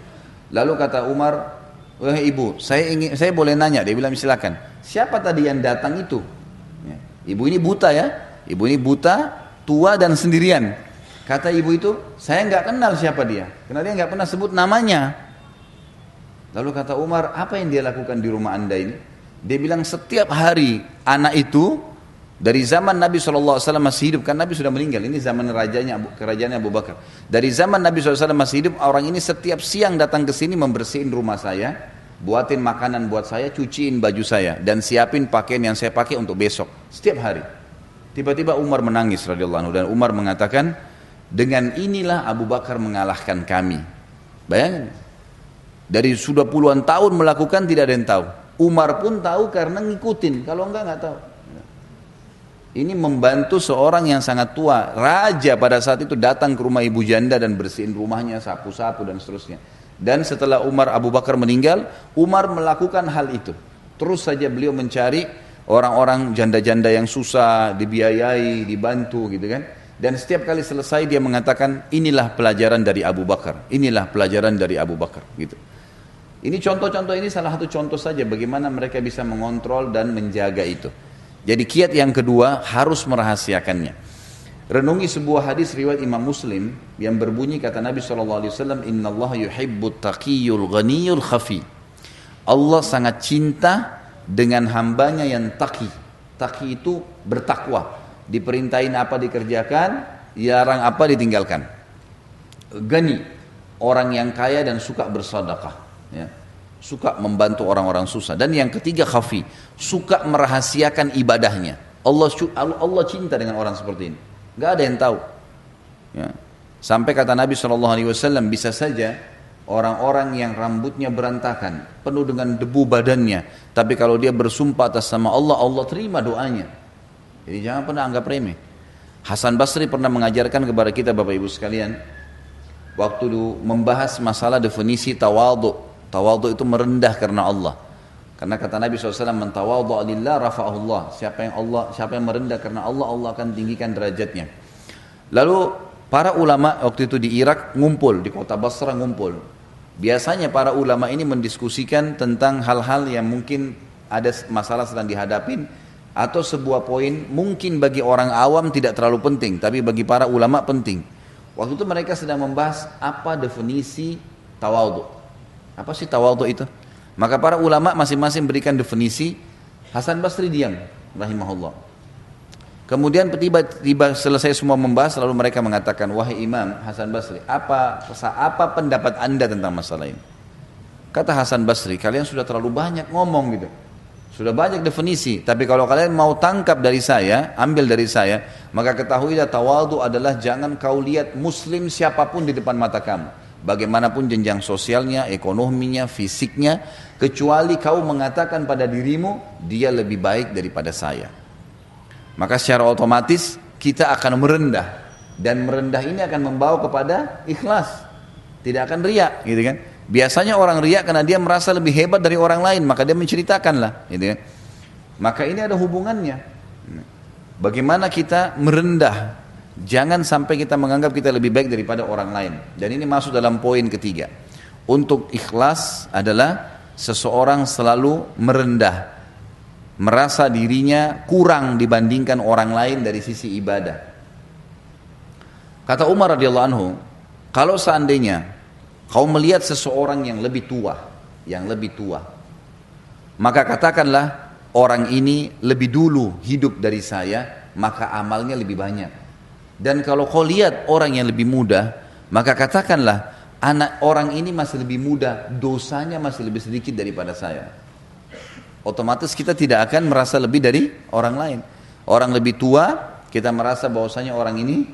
Lalu kata Umar, wahai ibu, saya boleh nanya? Dia bilang, silakan. Siapa tadi yang datang itu? Ya. Ibu ini buta ya, ibu ini buta, tua dan sendirian. Kata ibu itu, saya nggak kenal siapa dia, karena dia nggak pernah sebut namanya. Lalu kata Umar, apa yang dia lakukan di rumah anda ini? Dia bilang, setiap hari anak itu dari zaman Nabi SAW masih hidup, kan Nabi sudah meninggal, ini zaman kerajaannya Abu Bakar. Dari zaman Nabi SAW masih hidup, orang ini setiap siang datang ke sini membersihin rumah saya, buatin makanan buat saya, cuciin baju saya, dan siapin pakaian yang saya pakai untuk besok. Setiap hari. Tiba-tiba Umar menangis radhiyallahu anhu, dan Umar mengatakan, dengan inilah Abu Bakar mengalahkan kami. Bayangin. Dari sudah puluhan tahun melakukan, tidak ada yang tahu. Umar pun tahu karena ngikutin, kalau enggak tahu. Ini membantu seorang yang sangat tua, raja pada saat itu datang ke rumah ibu janda dan bersihin rumahnya, sapu-sapu dan seterusnya. Dan setelah Abu Bakar meninggal, Umar melakukan hal itu. Terus saja beliau mencari orang-orang janda-janda yang susah, dibiayai, dibantu gitu kan. Dan setiap kali selesai dia mengatakan, inilah pelajaran dari Abu Bakar, inilah pelajaran dari Abu Bakar gitu. Ini contoh-contoh, ini salah satu contoh saja bagaimana mereka bisa mengontrol dan menjaga itu. Jadi kiat yang kedua harus merahasiakannya. Renungi sebuah hadis riwayat Imam Muslim yang berbunyi kata Nabi SAW, Inna Allah yuhibbut taqiyul ghaniyul khafi. Allah sangat cinta dengan hambanya yang taqi. Taqi itu bertakwa. Diperintahin apa dikerjakan, dilarang apa ditinggalkan. Ghani, orang yang kaya dan suka bersedekah. Ya. Suka membantu orang-orang susah. Dan yang ketiga khafi, suka merahasiakan ibadahnya. Allah cinta dengan orang seperti ini. Gak ada yang tahu. Ya. Sampai kata Nabi SAW, bisa saja orang-orang yang rambutnya berantakan, penuh dengan debu badannya, tapi kalau dia bersumpah atas nama Allah, Allah terima doanya. Jadi jangan pernah anggap remeh. Hasan Basri pernah mengajarkan kepada kita Bapak Ibu sekalian, waktu membahas masalah definisi tawadhu. Tawadhu itu merendah karena Allah. Karena kata Nabi SAW, man tawadhu'a lillah rafa'ahullah. Siapa yang merendah karena Allah, Allah akan tinggikan derajatnya. Lalu para ulama waktu itu di Irak ngumpul, di kota Basra ngumpul. Biasanya para ulama ini mendiskusikan tentang hal-hal yang mungkin ada masalah sedang dihadapin, atau sebuah poin mungkin bagi orang awam tidak terlalu penting, tapi bagi para ulama penting. Waktu itu mereka sedang membahas apa definisi tawadhu. Apa sih tawadhu itu? Maka para ulama masing-masing berikan definisi. Hasan Basri diam, rahimahullah. Kemudian tiba-tiba selesai semua membahas, lalu mereka mengatakan, wahai Imam Hasan Basri, apa pendapat anda tentang masalah ini? Kata Hasan Basri, kalian sudah terlalu banyak ngomong gitu, sudah banyak definisi, tapi kalau kalian mau tangkap dari saya, ambil dari saya, maka ketahuilah tawadhu adalah jangan kau lihat muslim siapapun di depan mata kamu, bagaimanapun jenjang sosialnya, ekonominya, fisiknya, kecuali kau mengatakan pada dirimu, dia lebih baik daripada saya. Maka secara otomatis kita akan merendah, dan merendah ini akan membawa kepada ikhlas, tidak akan riak, gitu kan? Biasanya orang riak karena dia merasa lebih hebat dari orang lain, maka dia menceritakanlah, gitu kan? Maka ini ada hubungannya. Bagaimana kita merendah, jangan sampai kita menganggap kita lebih baik daripada orang lain. Dan ini masuk dalam poin ketiga. Untuk ikhlas adalah seseorang selalu merendah, merasa dirinya kurang dibandingkan orang lain dari sisi ibadah. Kata Umar radhiyallahu anhu, kalau seandainya kau melihat seseorang yang lebih tua, maka katakanlah orang ini lebih dulu hidup dari saya, maka amalnya lebih banyak. Dan kalau kau lihat orang yang lebih muda, maka katakanlah anak orang ini masih lebih muda, dosanya masih lebih sedikit daripada saya. Otomatis kita tidak akan merasa lebih dari orang lain. Orang lebih tua, kita merasa bahwasanya orang ini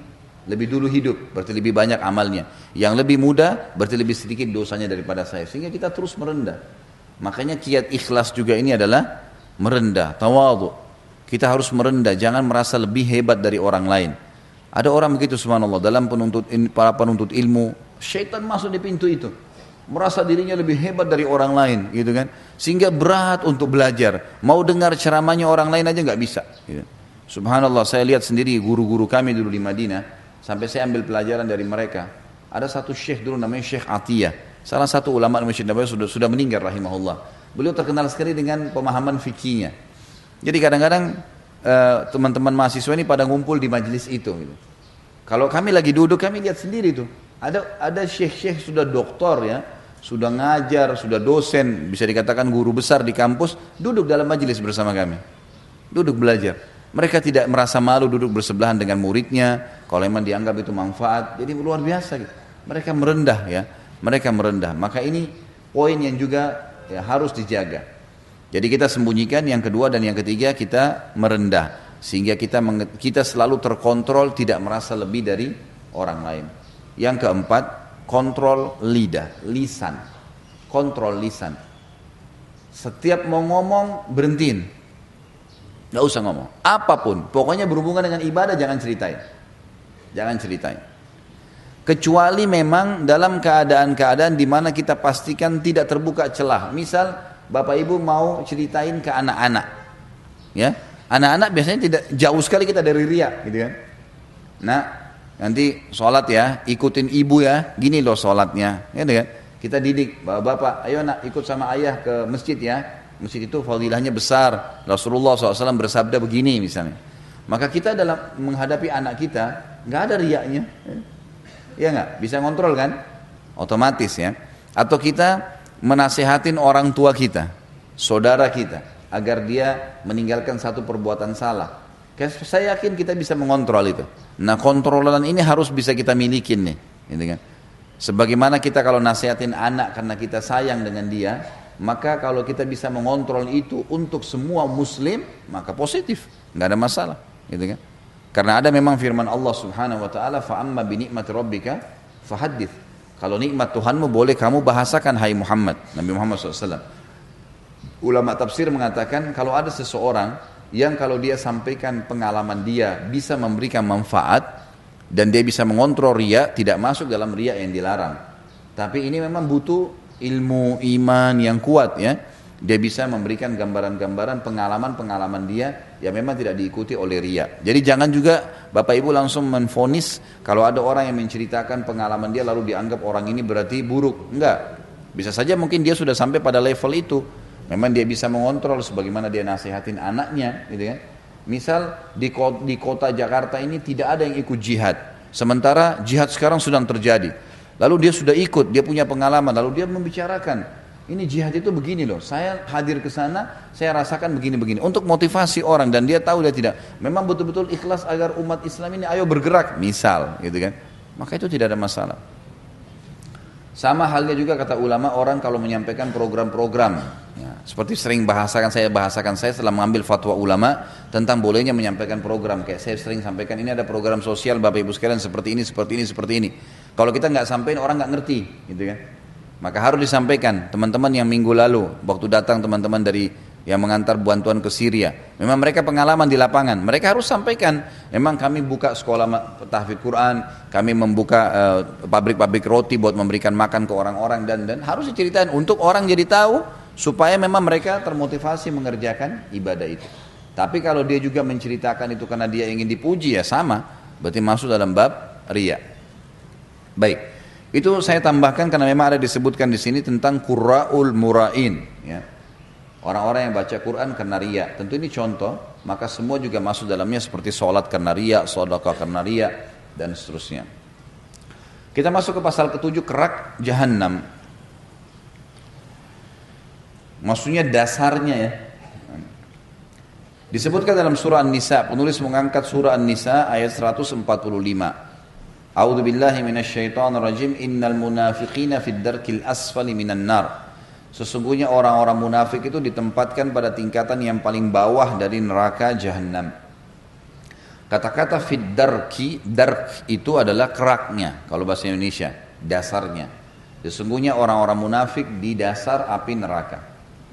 lebih dulu hidup, berarti lebih banyak amalnya. Yang lebih muda, berarti lebih sedikit dosanya daripada saya. Sehingga kita terus merendah. Makanya kiat ikhlas juga ini adalah merendah, tawadhu. Kita harus merendah, jangan merasa lebih hebat dari orang lain. Ada orang begitu subhanallah, dalam para penuntut ilmu, syaitan masuk di pintu itu, merasa dirinya lebih hebat dari orang lain, gitu kan? Sehingga berat untuk belajar, mau dengar ceramahnya orang lain aja nggak bisa. Gitu. Subhanallah, saya lihat sendiri guru-guru kami dulu di Madinah, sampai saya ambil pelajaran dari mereka. Ada satu syekh dulu namanya Syekh Atiyah, salah satu ulama Masjid Nabawi sudah meninggal rahimahullah. Beliau terkenal sekali dengan pemahaman fikihnya. Jadi kadang-kadang teman-teman mahasiswa ini pada ngumpul di majelis itu. Gitu. Kalau kami lagi duduk, kami lihat sendiri tuh. Ada syekh-syekh sudah doktor ya, sudah ngajar, sudah dosen, bisa dikatakan guru besar di kampus, duduk dalam majelis bersama kami, duduk belajar. Mereka tidak merasa malu duduk bersebelahan dengan muridnya, kalau memang dianggap itu manfaat. Jadi luar biasa gitu. Mereka merendah ya, mereka merendah. Maka ini poin yang juga ya, harus dijaga. Jadi kita sembunyikan yang kedua dan yang ketiga, kita merendah, sehingga kita selalu terkontrol, tidak merasa lebih dari orang lain. Yang keempat, kontrol lisan. Kontrol lisan. Setiap mau ngomong, berhentiin. Gak usah ngomong. Apapun, pokoknya berhubungan dengan ibadah, jangan ceritain. Jangan ceritain. Kecuali memang dalam keadaan-keadaan di mana kita pastikan tidak terbuka celah. Misal Bapak Ibu mau ceritain ke anak-anak, ya, anak-anak biasanya tidak jauh sekali kita dari riya, gitu kan. Nah, nanti sholat ya, ikutin ibu ya, gini loh sholatnya, gitu kan. Kita didik, bapak, ayo nak ikut sama ayah ke masjid ya. Masjid itu fadilahnya besar. Rasulullah SAW bersabda begini misalnya. Maka kita dalam menghadapi anak kita nggak ada riyaknya, ya nggak, bisa ngontrol kan, otomatis ya. Atau kita menasehatin orang tua kita, saudara kita, agar dia meninggalkan satu perbuatan salah. Saya yakin kita bisa mengontrol itu. Nah, kontrolan ini harus bisa kita milikin nih, gitu kan. Sebagaimana kita kalau nasihatin anak karena kita sayang dengan dia, maka kalau kita bisa mengontrol itu untuk semua muslim, maka positif, nggak ada masalah, gitu kan. Karena ada memang firman Allah Subhanahu wa taala, fa amma bi ni'mati rabbika fahaddits. Kalau nikmat Tuhanmu boleh kamu bahasakan, hai Muhammad, Nabi Muhammad SAW. Ulama tafsir mengatakan kalau ada seseorang yang kalau dia sampaikan pengalaman dia bisa memberikan manfaat dan dia bisa mengontrol riya, tidak masuk dalam riya yang dilarang. Tapi ini memang butuh ilmu iman yang kuat ya. Dia bisa memberikan gambaran-gambaran pengalaman-pengalaman dia yang memang tidak diikuti oleh riya. Jadi jangan juga Bapak Ibu langsung menvonis kalau ada orang yang menceritakan pengalaman dia lalu dianggap orang ini berarti buruk. Enggak. Bisa saja mungkin dia sudah sampai pada level itu. Memang dia bisa mengontrol sebagaimana dia nasihatin anaknya, gitu kan. Misal di kota Jakarta ini tidak ada yang ikut jihad. Sementara jihad sekarang sedang terjadi. Lalu dia sudah ikut, dia punya pengalaman, lalu dia membicarakan. Ini jihad itu begini loh, saya hadir ke sana, saya rasakan begini-begini. Untuk motivasi orang dan dia tahu dia tidak. Memang betul-betul ikhlas agar umat Islam ini ayo bergerak, misal, gitu kan. Maka itu tidak ada masalah. Sama halnya juga kata ulama orang kalau menyampaikan program-program. Ya, seperti sering saya bahasakan setelah mengambil fatwa ulama tentang bolehnya menyampaikan program. Kayak saya sering sampaikan ini ada program sosial Bapak Ibu sekalian seperti ini, seperti ini, seperti ini. Kalau kita nggak sampaikan orang nggak ngerti, gitu kan. Maka harus disampaikan. Teman-teman yang minggu lalu waktu datang teman-teman dari yang mengantar bantuan ke Syria, memang mereka pengalaman di lapangan, mereka harus sampaikan. Memang kami buka sekolah tahfidz Quran, kami membuka pabrik-pabrik roti buat memberikan makan ke orang-orang dan harus diceritain untuk orang jadi tahu supaya memang mereka termotivasi mengerjakan ibadah itu. Tapi kalau dia juga menceritakan itu karena dia ingin dipuji ya sama, berarti masuk dalam bab riya. Baik. Itu saya tambahkan karena memang ada disebutkan di sini tentang qurra'ul mura'in, ya. Orang-orang yang baca Quran karena riya. Tentu ini contoh, maka semua juga masuk dalamnya seperti sholat karena riya, sedekah karena riya dan seterusnya. Kita masuk ke pasal ke-7, kerak jahanam. Maksudnya dasarnya ya. Disebutkan dalam surah An-Nisa, penulis mengangkat surah An-Nisa ayat 145. A'udzu billahi minasyaitonir rajim. Innal munafiqina fid darkil asfali minan nar. Sesungguhnya orang-orang munafik itu ditempatkan pada tingkatan yang paling bawah dari neraka jahanam. Kata-kata fid darki, dark itu adalah keraknya kalau bahasa Indonesia, dasarnya. Sesungguhnya orang-orang munafik di dasar api neraka.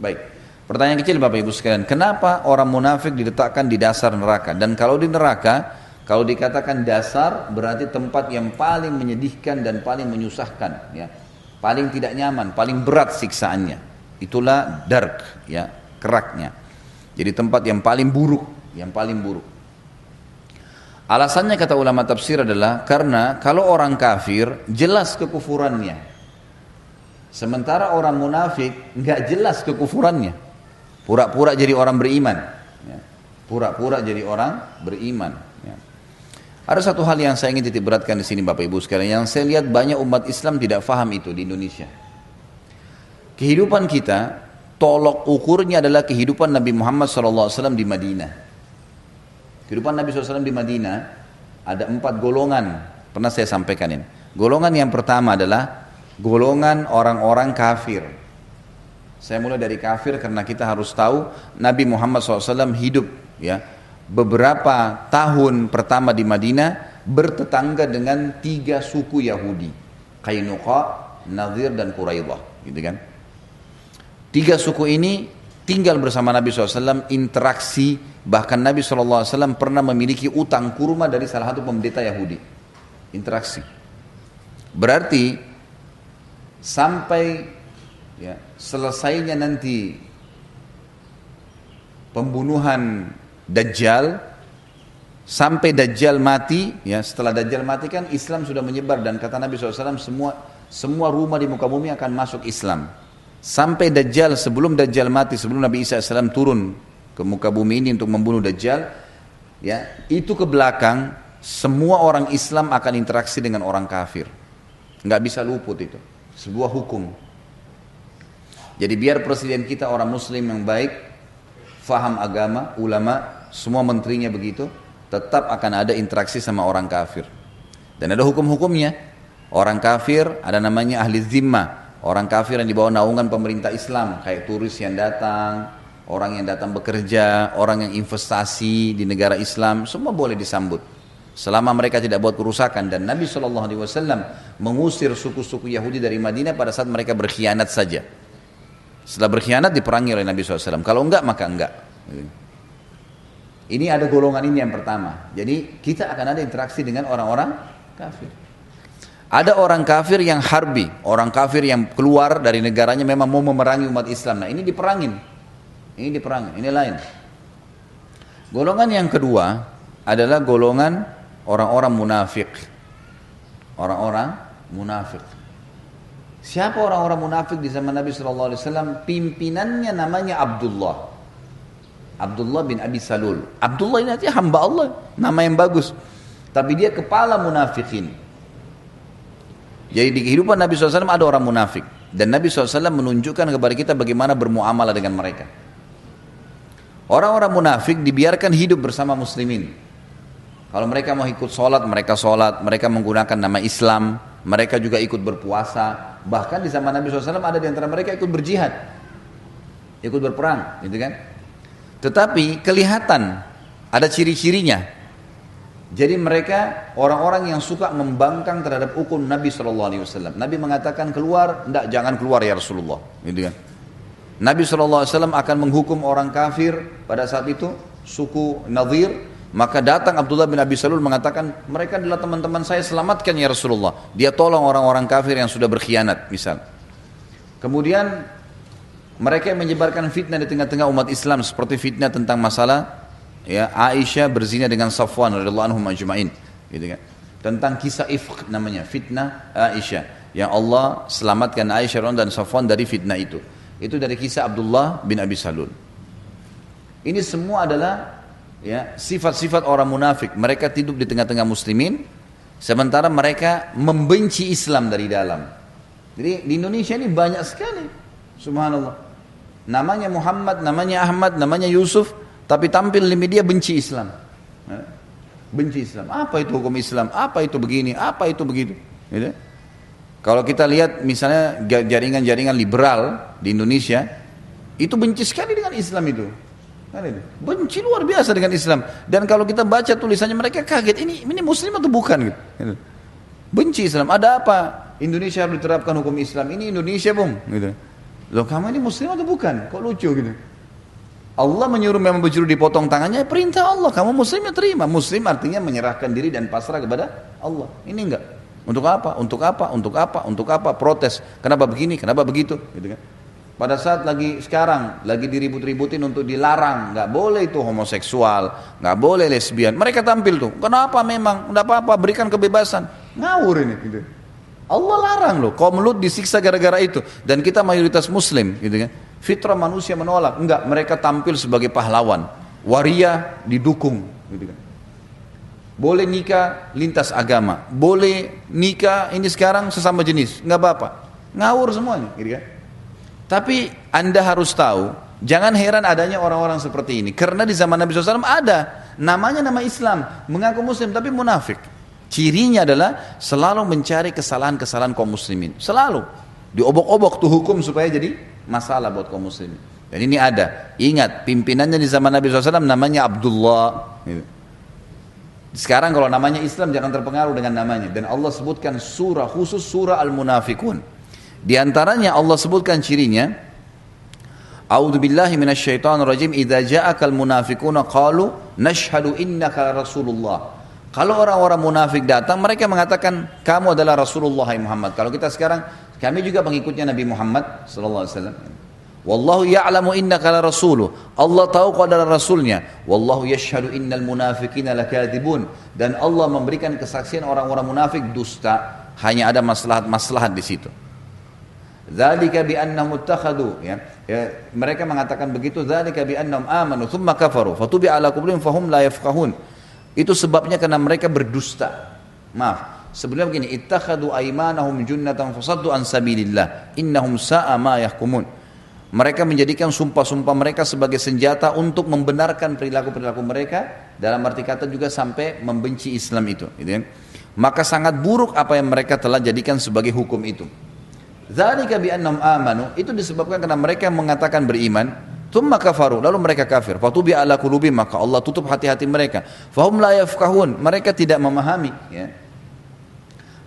Baik. Pertanyaan kecil Bapak Ibu sekalian, kenapa orang munafik diletakkan di dasar neraka? Dan kalau di neraka, kalau dikatakan dasar berarti tempat yang paling menyedihkan dan paling menyusahkan, ya. Paling tidak nyaman, paling berat siksaannya. Itulah dark, ya, keraknya. Jadi tempat yang paling buruk, yang paling buruk. Alasannya kata ulama tafsir adalah karena kalau orang kafir jelas kekufurannya. Sementara orang munafik nggak jelas kekufurannya. Pura-pura jadi orang beriman, ya. Pura-pura jadi orang beriman, ya. Ada satu hal yang saya ingin titik beratkan di sini Bapak Ibu sekalian, yang saya lihat banyak umat Islam tidak faham itu di Indonesia. Kehidupan kita, tolok ukurnya adalah kehidupan Nabi Muhammad SAW di Madinah. Kehidupan Nabi SAW di Madinah ada 4 golongan, pernah saya sampaikan ini. Golongan yang pertama adalah golongan orang-orang kafir. Saya mulai dari kafir karena kita harus tahu Nabi Muhammad SAW hidup, ya, beberapa tahun pertama di Madinah bertetangga dengan 3 suku Yahudi, Qainuqa, Nadhir dan Quraidah, gitu kan. 3 suku ini tinggal bersama Nabi SAW, interaksi, bahkan Nabi SAW pernah memiliki utang kurma dari salah satu pendeta Yahudi, interaksi. Berarti sampai ya, selesainya nanti pembunuhan Dajjal, sampai Dajjal mati, ya setelah Dajjal mati kan Islam sudah menyebar dan kata Nabi SAW semua rumah di muka bumi akan masuk Islam. Sampai Dajjal, sebelum Dajjal mati, sebelum Nabi Isa AS turun ke muka bumi ini untuk membunuh Dajjal, ya itu ke belakang semua orang Islam akan interaksi dengan orang kafir. Nggak bisa luput itu, sebuah hukum. Jadi biar presiden kita orang Muslim yang baik, faham agama, ulama, semua menterinya begitu, tetap akan ada interaksi sama orang kafir. Dan ada hukum-hukumnya. Orang kafir ada namanya ahli zimmah. Orang kafir yang dibawa naungan pemerintah Islam, kayak turis yang datang, orang yang datang bekerja, orang yang investasi di negara Islam, semua boleh disambut. Selama mereka tidak buat kerusakan. Dan Nabi SAW mengusir suku-suku Yahudi dari Madinah pada saat mereka berkhianat saja. Setelah berkhianat diperangi oleh Nabi SAW. Kalau enggak maka enggak. Ini ada golongan ini yang pertama. Jadi kita akan ada interaksi dengan orang-orang kafir. Ada orang kafir yang harbi, orang kafir yang keluar dari negaranya memang mau memerangi umat Islam. Nah ini diperangin, ini lain. Golongan yang kedua adalah golongan orang-orang munafik. Orang-orang munafik. Siapa orang-orang munafik di zaman Nabi SAW? Pimpinannya namanya Abdullah. Abdullah bin Abi Salul. Abdullah ini artinya hamba Allah, nama yang bagus. Tapi dia kepala munafikin. Jadi di kehidupan Nabi SAW ada orang munafik. Dan Nabi SAW menunjukkan kepada kita bagaimana bermuamalah dengan mereka. Orang-orang munafik dibiarkan hidup bersama muslimin. Kalau mereka mau ikut sholat, mereka menggunakan nama Islam, mereka juga ikut berpuasa. Bahkan di zaman Nabi SAW ada di antara mereka ikut berjihad, ikut berperang, gitu kan? Tetapi kelihatan ada ciri-cirinya. Jadi mereka orang-orang yang suka membangkang terhadap hukum Nabi SAW. Nabi mengatakan keluar, jangan keluar ya Rasulullah, gitu kan? Nabi SAW akan menghukum orang kafir pada saat itu, suku Nadir. Maka datang Abdullah bin Abi Salul mengatakan, mereka adalah teman-teman saya, selamatkan ya Rasulullah. Dia tolong orang-orang kafir yang sudah berkhianat, misal. Kemudian mereka yang menyebarkan fitnah di tengah-tengah umat Islam, seperti fitnah tentang masalah ya Aisyah berzina dengan Safwan radhiyallahu anhum ajma'in, gitu kan. Tentang kisah ifk namanya, fitnah Aisyah, yang Allah selamatkan Aisyah dan Safwan dari fitnah itu. Itu dari kisah Abdullah bin Abi Salul. Ini semua adalah ya sifat-sifat orang munafik. Mereka hidup di tengah-tengah muslimin, sementara mereka membenci Islam dari dalam. Jadi di Indonesia ini banyak sekali, subhanallah, namanya Muhammad, namanya Ahmad, namanya Yusuf, tapi tampil di media benci Islam. Benci Islam. Apa itu hukum Islam? Apa itu begini? Apa itu begitu? Gitu. Kalau kita lihat misalnya jaringan-jaringan liberal di Indonesia, itu benci sekali dengan Islam itu. Benci luar biasa dengan Islam. Dan kalau kita baca tulisannya mereka kaget, ini muslim atau bukan gitu. Benci Islam. Ada apa? Indonesia harus diterapkan hukum Islam. Ini Indonesia bung gitu. Loh kamu ini muslim atau bukan? Kok lucu gitu. Allah menyuruh memang pencuri dipotong tangannya, perintah Allah. Kamu muslim ya terima. Muslim artinya menyerahkan diri dan pasrah kepada Allah. Ini enggak. Untuk apa? Untuk apa? Untuk apa? Untuk apa? Protes. Kenapa begini? Kenapa begitu? Gitu kan. Pada saat sekarang lagi diribut-ributin untuk dilarang, nggak boleh itu homoseksual, nggak boleh lesbian. Mereka tampil tuh. Kenapa memang? Nggak apa-apa, berikan kebebasan. Ngawur ini. Gitu. Allah larang loh. Kaum Lut disiksa gara-gara itu. Dan kita mayoritas Muslim, gitu kan. Fitrah manusia menolak. Enggak, mereka tampil sebagai pahlawan. Waria didukung, gitu kan. Boleh nikah lintas agama, boleh nikah ini sekarang sesama jenis, nggak apa-apa. Ngawur semuanya, gitu kan. Tapi Anda harus tahu, jangan heran adanya orang-orang seperti ini. Karena di zaman Nabi SAW ada, namanya nama Islam, mengaku Muslim tapi munafik. Cirinya adalah selalu mencari kesalahan-kesalahan kaum muslimin. Selalu diobok-obok tuh hukum supaya jadi masalah buat kaum muslimin. Dan ini ada, ingat pimpinannya di zaman Nabi SAW namanya Abdullah. Sekarang kalau namanya Islam jangan terpengaruh dengan namanya. Dan Allah sebutkan surah khusus, surah Al-Munafikun. Di antaranya Allah sebutkan cirinya, A'udzubillahi minasyaitonirrajim, idza ja'akal munafiquna qalu nashhadu innaka rasulullah. Kalau orang-orang munafik datang, mereka mengatakan, kamu adalah Rasulullah Muhammad. Kalau kita sekarang, kami juga pengikutnya Nabi Muhammad sallallahu alaihi wasallam. Wallahu ya'lamu innaka la rasuluh. Allah tahu kau adalah rasulnya. Wallahu yashhadu innal munafiqina lakadzibun. Dan Allah memberikan kesaksian orang-orang munafik dusta. Hanya ada maslahat-maslahat di situ. Dzalika bi annahum ittakhadhu, mereka mengatakan begitu, dzalika bi annahum amanu tsumma kafaru fatubi ala qulubihim fahum la yafqahun. Itu sebabnya karena mereka berdusta. Maaf, sebenarnya begini, ittakhadhu aymanahum junnatan fasaddu an sabilillah innahum sa'a ma yahkumun. Mereka menjadikan sumpah-sumpah mereka sebagai senjata untuk membenarkan perilaku-perilaku mereka, dalam arti kata juga sampai membenci Islam itu, gitu kan? Maka sangat buruk apa yang mereka telah jadikan sebagai hukum itu. Dzalika bi annahum amanu, itu disebabkan karena mereka mengatakan beriman, tsumma kafaru, lalu mereka kafir. Fatubi ala qulubihim, maka Allah tutup hati-hati mereka. Fahum la yafqahun, mereka tidak memahami, ya.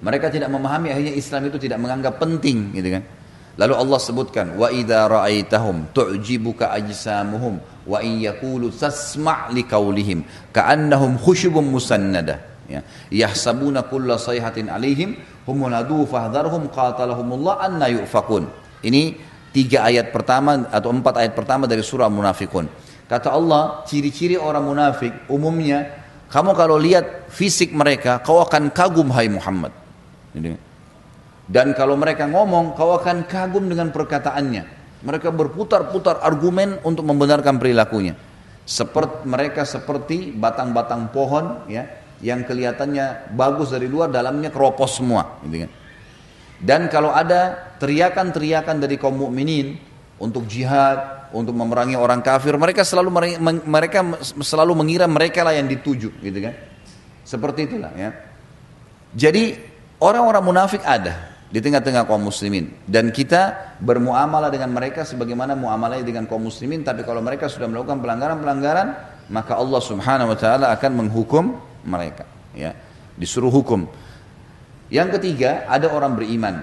Mereka tidak memahami, akhirnya Islam itu tidak menganggap penting, gitu kan. Lalu Allah sebutkan, wa idza ra'aitahum tu'jibuka ajsamuhum wa in yaqulu tasma' liqaulihim ka'annahum khushubun musannadah. Ya, yahsabuna kulla sayhatin alaihim humul adu fahdharhum qatalahumullah anna yufakun. Ini 3 ayat pertama atau 4 ayat pertama dari surah Munafikun. Kata Allah, ciri-ciri orang munafik umumnya, kamu kalau lihat fisik mereka, kau akan kagum hai Muhammad. Dan kalau mereka ngomong, kau akan kagum dengan perkataannya. Mereka berputar-putar argumen untuk membenarkan perilakunya. Mereka seperti batang-batang pohon, ya, yang kelihatannya bagus dari luar, dalamnya keropos semua, gitu kan. Dan kalau ada teriakan-teriakan dari kaum mukminin untuk jihad, untuk memerangi orang kafir, mereka selalu mengira mereka lah yang dituju, gitu kan. Seperti itulah, ya. Jadi orang-orang munafik ada di tengah-tengah kaum muslimin, dan kita bermuamalah dengan mereka sebagaimana muamalahnya dengan kaum muslimin. Tapi kalau mereka sudah melakukan pelanggaran-pelanggaran, maka Allah Subhanahu wa taala akan menghukum mereka, ya, disuruh hukum. Yang ketiga, ada orang beriman.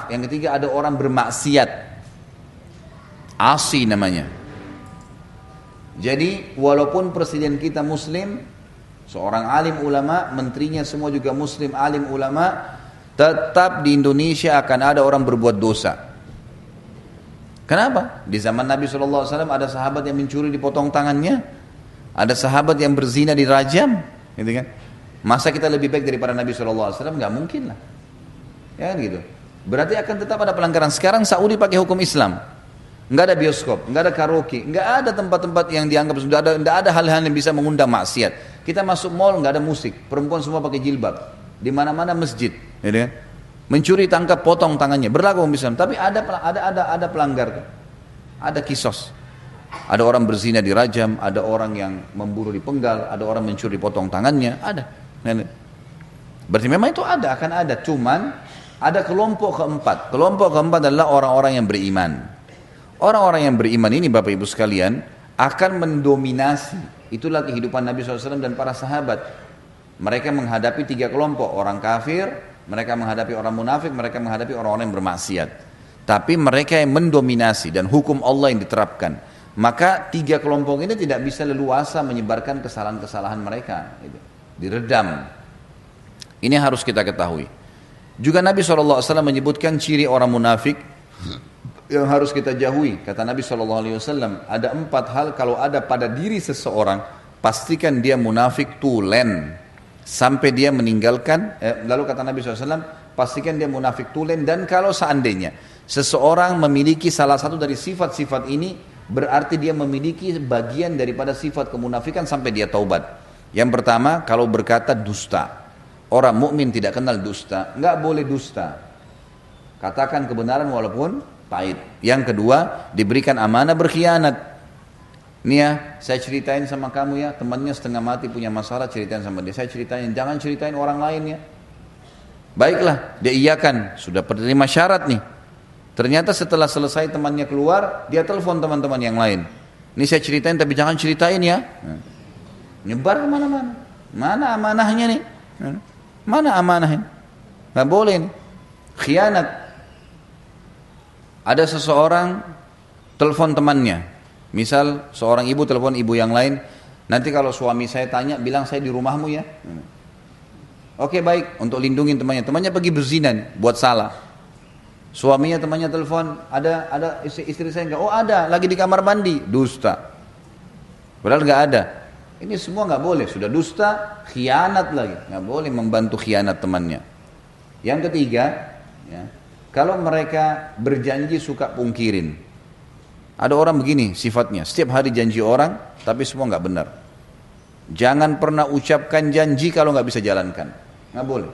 Yang ketiga, ada orang bermaksiat. Asi namanya. Jadi walaupun presiden kita muslim, seorang alim ulama, menterinya semua juga muslim, alim ulama, tetap di Indonesia akan ada orang berbuat dosa. Kenapa? Di zaman Nabi SAW ada sahabat yang mencuri dipotong tangannya, ada sahabat yang berzina dirajam, gitu kan? Masa kita lebih baik daripada Nabi SAW? Nggak mungkin lah, ya kan gitu. Berarti akan tetap ada pelanggaran. Sekarang Saudi pakai hukum Islam, nggak ada bioskop, nggak ada karaoke, nggak ada tempat-tempat yang dianggap sudah ada, nggak ada hal-hal yang bisa mengundang maksiat. Kita masuk mall nggak ada musik, perempuan semua pakai jilbab, di mana-mana masjid, gitu kan? Mencuri tangkap, potong tangannya, berlaku hukum Islam. Tapi ada pelanggar, ada kisos. Ada orang berzina dirajam, ada orang yang memburu dipenggal, ada orang mencuri potong tangannya, ada. Berarti memang itu akan ada. Cuman ada kelompok keempat. Kelompok keempat adalah orang-orang yang beriman. Orang-orang yang beriman ini, Bapak Ibu sekalian, akan mendominasi. Itulah kehidupan Nabi SAW dan para sahabat. Mereka menghadapi 3 kelompok. Orang kafir, mereka menghadapi orang munafik, mereka menghadapi orang-orang yang bermaksiat. Tapi mereka yang mendominasi dan hukum Allah yang diterapkan. Maka 3 kelompok ini tidak bisa leluasa menyebarkan kesalahan-kesalahan mereka, diredam. Ini harus kita ketahui. Juga Nabi SAW menyebutkan ciri orang munafik yang harus kita jauhi. Kata Nabi SAW, ada 4 hal kalau ada pada diri seseorang, pastikan dia munafik tulen sampai dia meninggalkan. Lalu kata Nabi SAW, pastikan dia munafik tulen. Dan kalau seandainya seseorang memiliki salah satu dari sifat-sifat ini, berarti dia memiliki bagian daripada sifat kemunafikan sampai dia taubat. Yang pertama, kalau berkata dusta. Orang mukmin tidak kenal dusta, nggak boleh dusta. Katakan kebenaran walaupun pahit. Yang kedua, diberikan amanah berkhianat. Nih ya, saya ceritain sama kamu ya, temannya setengah mati punya masalah, ceritain sama dia. Saya ceritain, jangan ceritain orang lain ya. Baiklah, dia iyakan, sudah penerima syarat nih. Ternyata setelah selesai temannya keluar, dia telepon teman-teman yang lain. Ini saya ceritain tapi jangan ceritain ya. Nyebar kemana-mana. Mana amanahnya nih? Mana amanahnya? Nggak boleh nih. Khianat. Ada seseorang telepon temannya. Misal seorang ibu telepon ibu yang lain. Nanti kalau suami saya tanya, bilang saya di rumahmu ya. Oke baik, untuk lindungin temannya. Temannya pergi berzina nih, buat salah. Suaminya temannya telepon, ada istri saya enggak? Oh ada, lagi di kamar mandi. Dusta. Padahal enggak ada. Ini semua enggak boleh. Sudah dusta, khianat lagi. Enggak boleh membantu khianat temannya. Yang ketiga, ya, kalau mereka berjanji suka pungkirin. Ada orang begini sifatnya, setiap hari janji orang, tapi semua enggak benar. Jangan pernah ucapkan janji kalau nggak bisa jalankan, nggak boleh.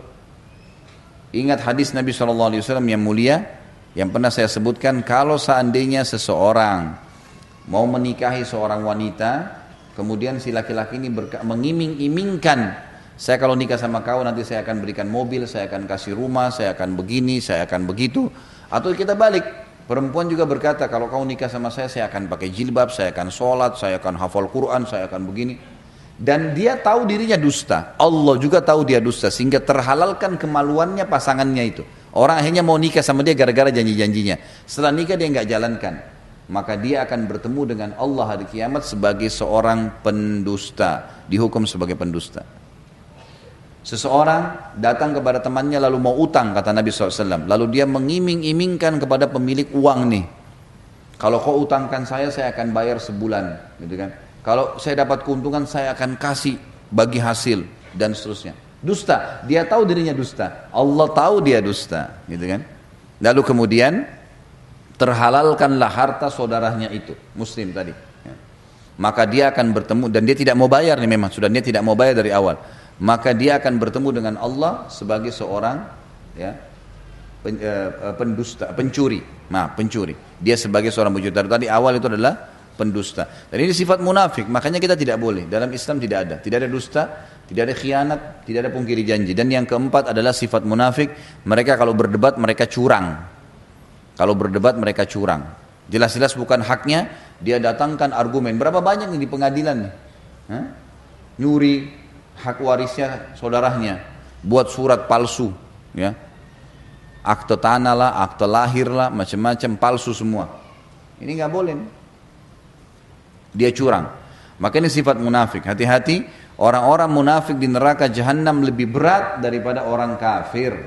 Ingat hadis Nabi SAW yang mulia, yang pernah saya sebutkan, kalau seandainya seseorang mau menikahi seorang wanita, kemudian si laki-laki ini mengiming-imingkan, saya kalau nikah sama kau nanti saya akan berikan mobil, saya akan kasih rumah, saya akan begini, saya akan begitu. Atau kita balik, perempuan juga berkata, kalau kau nikah sama saya akan pakai jilbab, saya akan sholat, saya akan hafal Quran, saya akan begini. Dan dia tahu dirinya dusta, Allah juga tahu dia dusta, sehingga terhalalkan kemaluannya pasangannya itu. Orang akhirnya mau nikah sama dia gara-gara janji-janjinya. Setelah nikah dia nggak jalankan, maka dia akan bertemu dengan Allah hari kiamat sebagai seorang pendusta, dihukum sebagai pendusta. Seseorang datang kepada temannya lalu mau utang, kata Nabi SAW, lalu dia mengiming-imingkan kepada pemilik uang nih, kalau kau utangkan saya akan bayar sebulan, gitu kan. Kalau saya dapat keuntungan saya akan kasih bagi hasil dan seterusnya. Dusta, dia tahu dirinya dusta, Allah tahu dia dusta, gitu kan. Lalu kemudian terhalalkanlah harta saudaranya itu, muslim tadi. Maka dia akan bertemu, dan dia tidak mau bayar nih, memang sudah dia tidak mau bayar dari awal. Maka dia akan bertemu dengan Allah sebagai seorang pendusta, pencuri. Nah, pencuri. Dia sebagai seorang pencuri. Tadi awal itu adalah pendusta. Dan ini sifat munafik, makanya kita tidak boleh. Dalam Islam tidak ada dusta, tidak ada khianat, tidak ada pungkiri janji. Dan yang keempat adalah sifat munafik, mereka kalau berdebat mereka curang. Kalau berdebat mereka curang. Jelas-jelas bukan haknya, dia datangkan argumen. Berapa banyak nih di pengadilan nih? Nyuri hak warisnya saudaranya, buat surat palsu, ya. Akte tanah lah, akte lahir lah, macam-macam palsu semua. Ini nggak boleh. Dia curang. Maka ini sifat munafik. Hati-hati, orang-orang munafik di neraka jahanam lebih berat daripada orang kafir.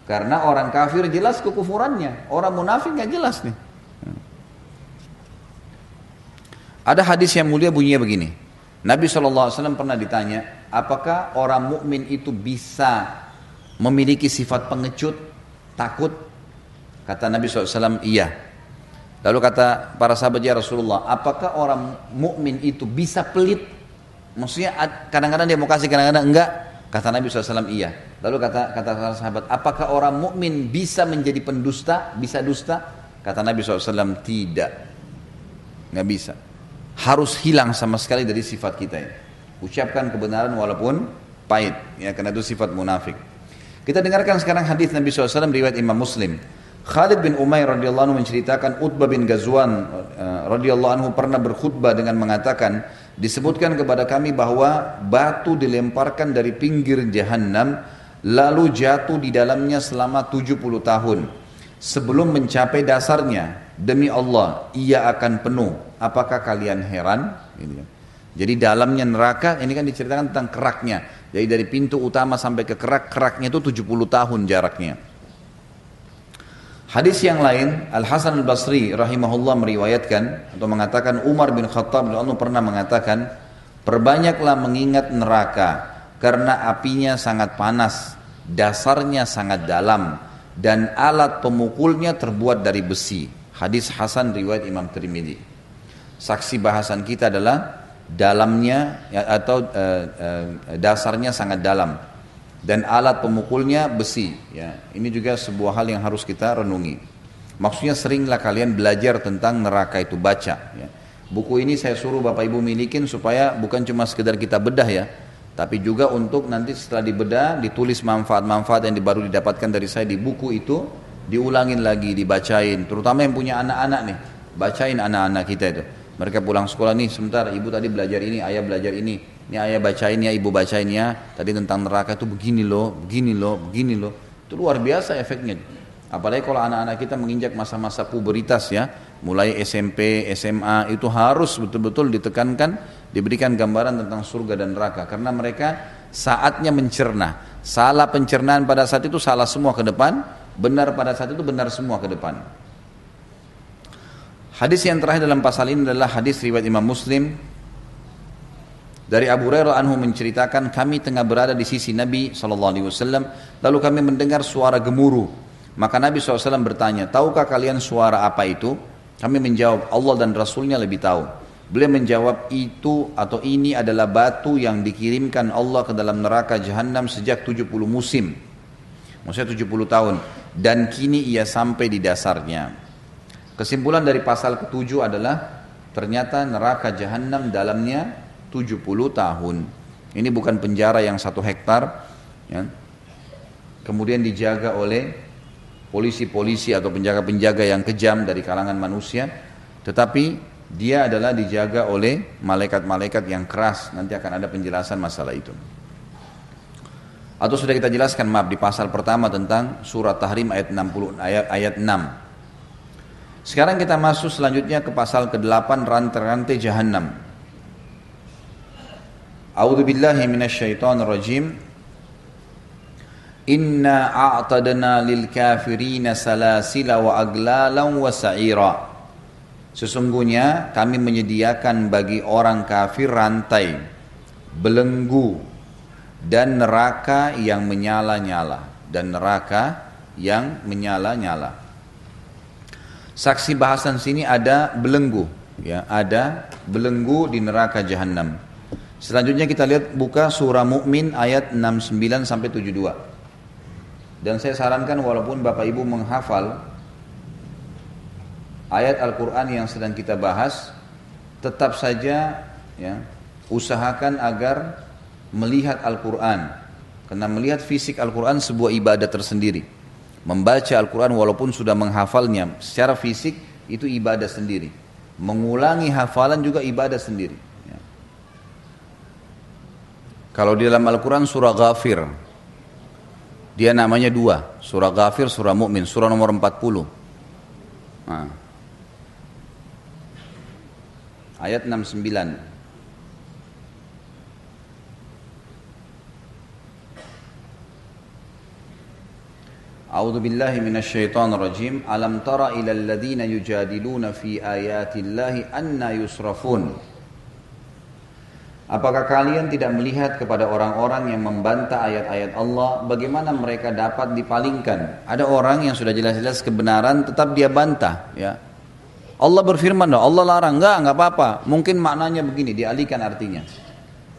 Karena orang kafir jelas kekufurannya, orang munafik nggak jelas nih. Ada hadis yang mulia bunyinya begini. Nabi SAW pernah ditanya, apakah orang mukmin itu bisa memiliki sifat pengecut, takut? Kata Nabi SAW, iya. Lalu kata para sahabat, ya Rasulullah, apakah orang mukmin itu bisa pelit? Maksudnya kadang-kadang dia mau kasih, kadang-kadang enggak. Kata Nabi SAW, iya. Lalu kata para sahabat, apakah orang mukmin bisa menjadi pendusta, bisa dusta? Kata Nabi SAW, tidak, nggak bisa. Harus hilang sama sekali dari sifat kita ini. Ucapkan kebenaran walaupun pahit, ya, karena itu sifat munafik. Kita dengarkan sekarang hadis Nabi SAW riwayat Imam Muslim. Khalid bin Umair radhiyallahu anhu menceritakan Utbah bin Ghazwan radhiyallahu anhu pernah berkhutbah dengan mengatakan, disebutkan kepada kami bahwa batu dilemparkan dari pinggir jahanam lalu jatuh di dalamnya selama 70 tahun sebelum mencapai dasarnya. Demi Allah, ia akan penuh. Apakah kalian heran? Jadi dalamnya neraka, ini kan diceritakan tentang keraknya. Jadi dari pintu utama sampai ke keraknya itu 70 tahun jaraknya. Hadis yang lain, Al-Hasan Al-Basri rahimahullah meriwayatkan atau mengatakan, Umar bin Khattab pernah mengatakan, perbanyaklah mengingat neraka karena apinya sangat panas, dasarnya sangat dalam, dan alat pemukulnya terbuat dari besi. Hadis Hasan riwayat Imam Tirmidzi. Saksi bahasan kita adalah dalamnya atau dasarnya sangat dalam dan alat pemukulnya besi, ya. Ini juga sebuah hal yang harus kita renungi. Maksudnya seringlah kalian belajar tentang neraka itu, baca, ya. Buku ini saya suruh Bapak Ibu milikin supaya bukan cuma sekedar kita bedah, ya, tapi juga untuk nanti setelah dibedah ditulis manfaat-manfaat yang baru didapatkan dari saya di buku itu, diulangin lagi, dibacain, terutama yang punya anak-anak nih, bacain anak-anak kita itu. Mereka pulang sekolah nih, sebentar ibu tadi belajar ini, ayah belajar ini ayah bacain ya, ibu bacain ya, tadi tentang neraka itu begini loh, begini loh, begini loh. Itu luar biasa efeknya. Apalagi kalau anak-anak kita menginjak masa-masa puberitas, ya, mulai SMP, SMA, itu harus betul-betul ditekankan, diberikan gambaran tentang surga dan neraka, karena mereka saatnya mencerna, Salah pencernaan pada saat itu salah semua ke depan, benar pada saat itu benar semua ke depan. Hadis yang terakhir dalam pasal ini adalah hadis riwayat Imam Muslim dari Abu Hurairah anhu menceritakan, kami tengah berada di sisi Nabi SAW, lalu kami mendengar suara gemuruh. Maka Nabi SAW bertanya, tahukah kalian suara apa itu? Kami menjawab, Allah dan Rasulnya lebih tahu. Beliau menjawab, itu atau ini adalah batu yang dikirimkan Allah ke dalam neraka Jahannam sejak 70 musim. Maksudnya 70 tahun. Dan kini ia sampai di dasarnya. Kesimpulan dari pasal ke-7 adalah ternyata neraka Jahannam dalamnya 70 tahun. Ini bukan penjara yang 1 hektar, ya. Kemudian dijaga oleh polisi-polisi atau penjaga-penjaga yang kejam dari kalangan manusia, tetapi dia adalah dijaga oleh malaikat-malaikat yang keras. Nanti akan ada penjelasan masalah itu. Atau sudah kita jelaskan di pasal pertama tentang surat Tahrim ayat 60 ayat 6. Sekarang kita masuk selanjutnya ke pasal ke-8, rantai-rantai Jahannam. A'udzu billahi minasyaitonir rajim. Inna a'tadna lil kafirina salasila wa aglalan wa sa'ira. Sesungguhnya kami menyediakan bagi orang kafir rantai, belenggu dan neraka yang menyala-nyala, Saksi bahasan sini ada belenggu, ya, ada belenggu di neraka Jahannam. Selanjutnya kita lihat buka surah Mukmin ayat 69 sampai 72. Dan saya sarankan walaupun Bapak Ibu menghafal ayat Al-Qur'an yang sedang kita bahas, tetap saja ya, usahakan agar melihat Al-Qur'an. Karena melihat fisik Al-Qur'an sebuah ibadah tersendiri. Membaca Al-Quran walaupun sudah menghafalnya secara fisik itu ibadah sendiri. Mengulangi hafalan juga ibadah sendiri. Ya. Kalau di dalam Al-Quran surah Ghafir, dia namanya 2. Surah Ghafir, surah Mukmin, surah nomor 40. Nah. Ayat 69. A'udzu billahi minasyaitonir rajim. Alam tara ilal ladzina yujadiluna fi ayatillahi anna yusrafun. Apakah kalian tidak melihat kepada orang-orang yang membantah ayat-ayat Allah, bagaimana mereka dapat dipalingkan? Ada orang yang sudah jelas-jelas kebenaran tetap dia bantah, ya. Allah berfirman, Allah larang, enggak apa-apa. Mungkin maknanya begini, dialihkan artinya.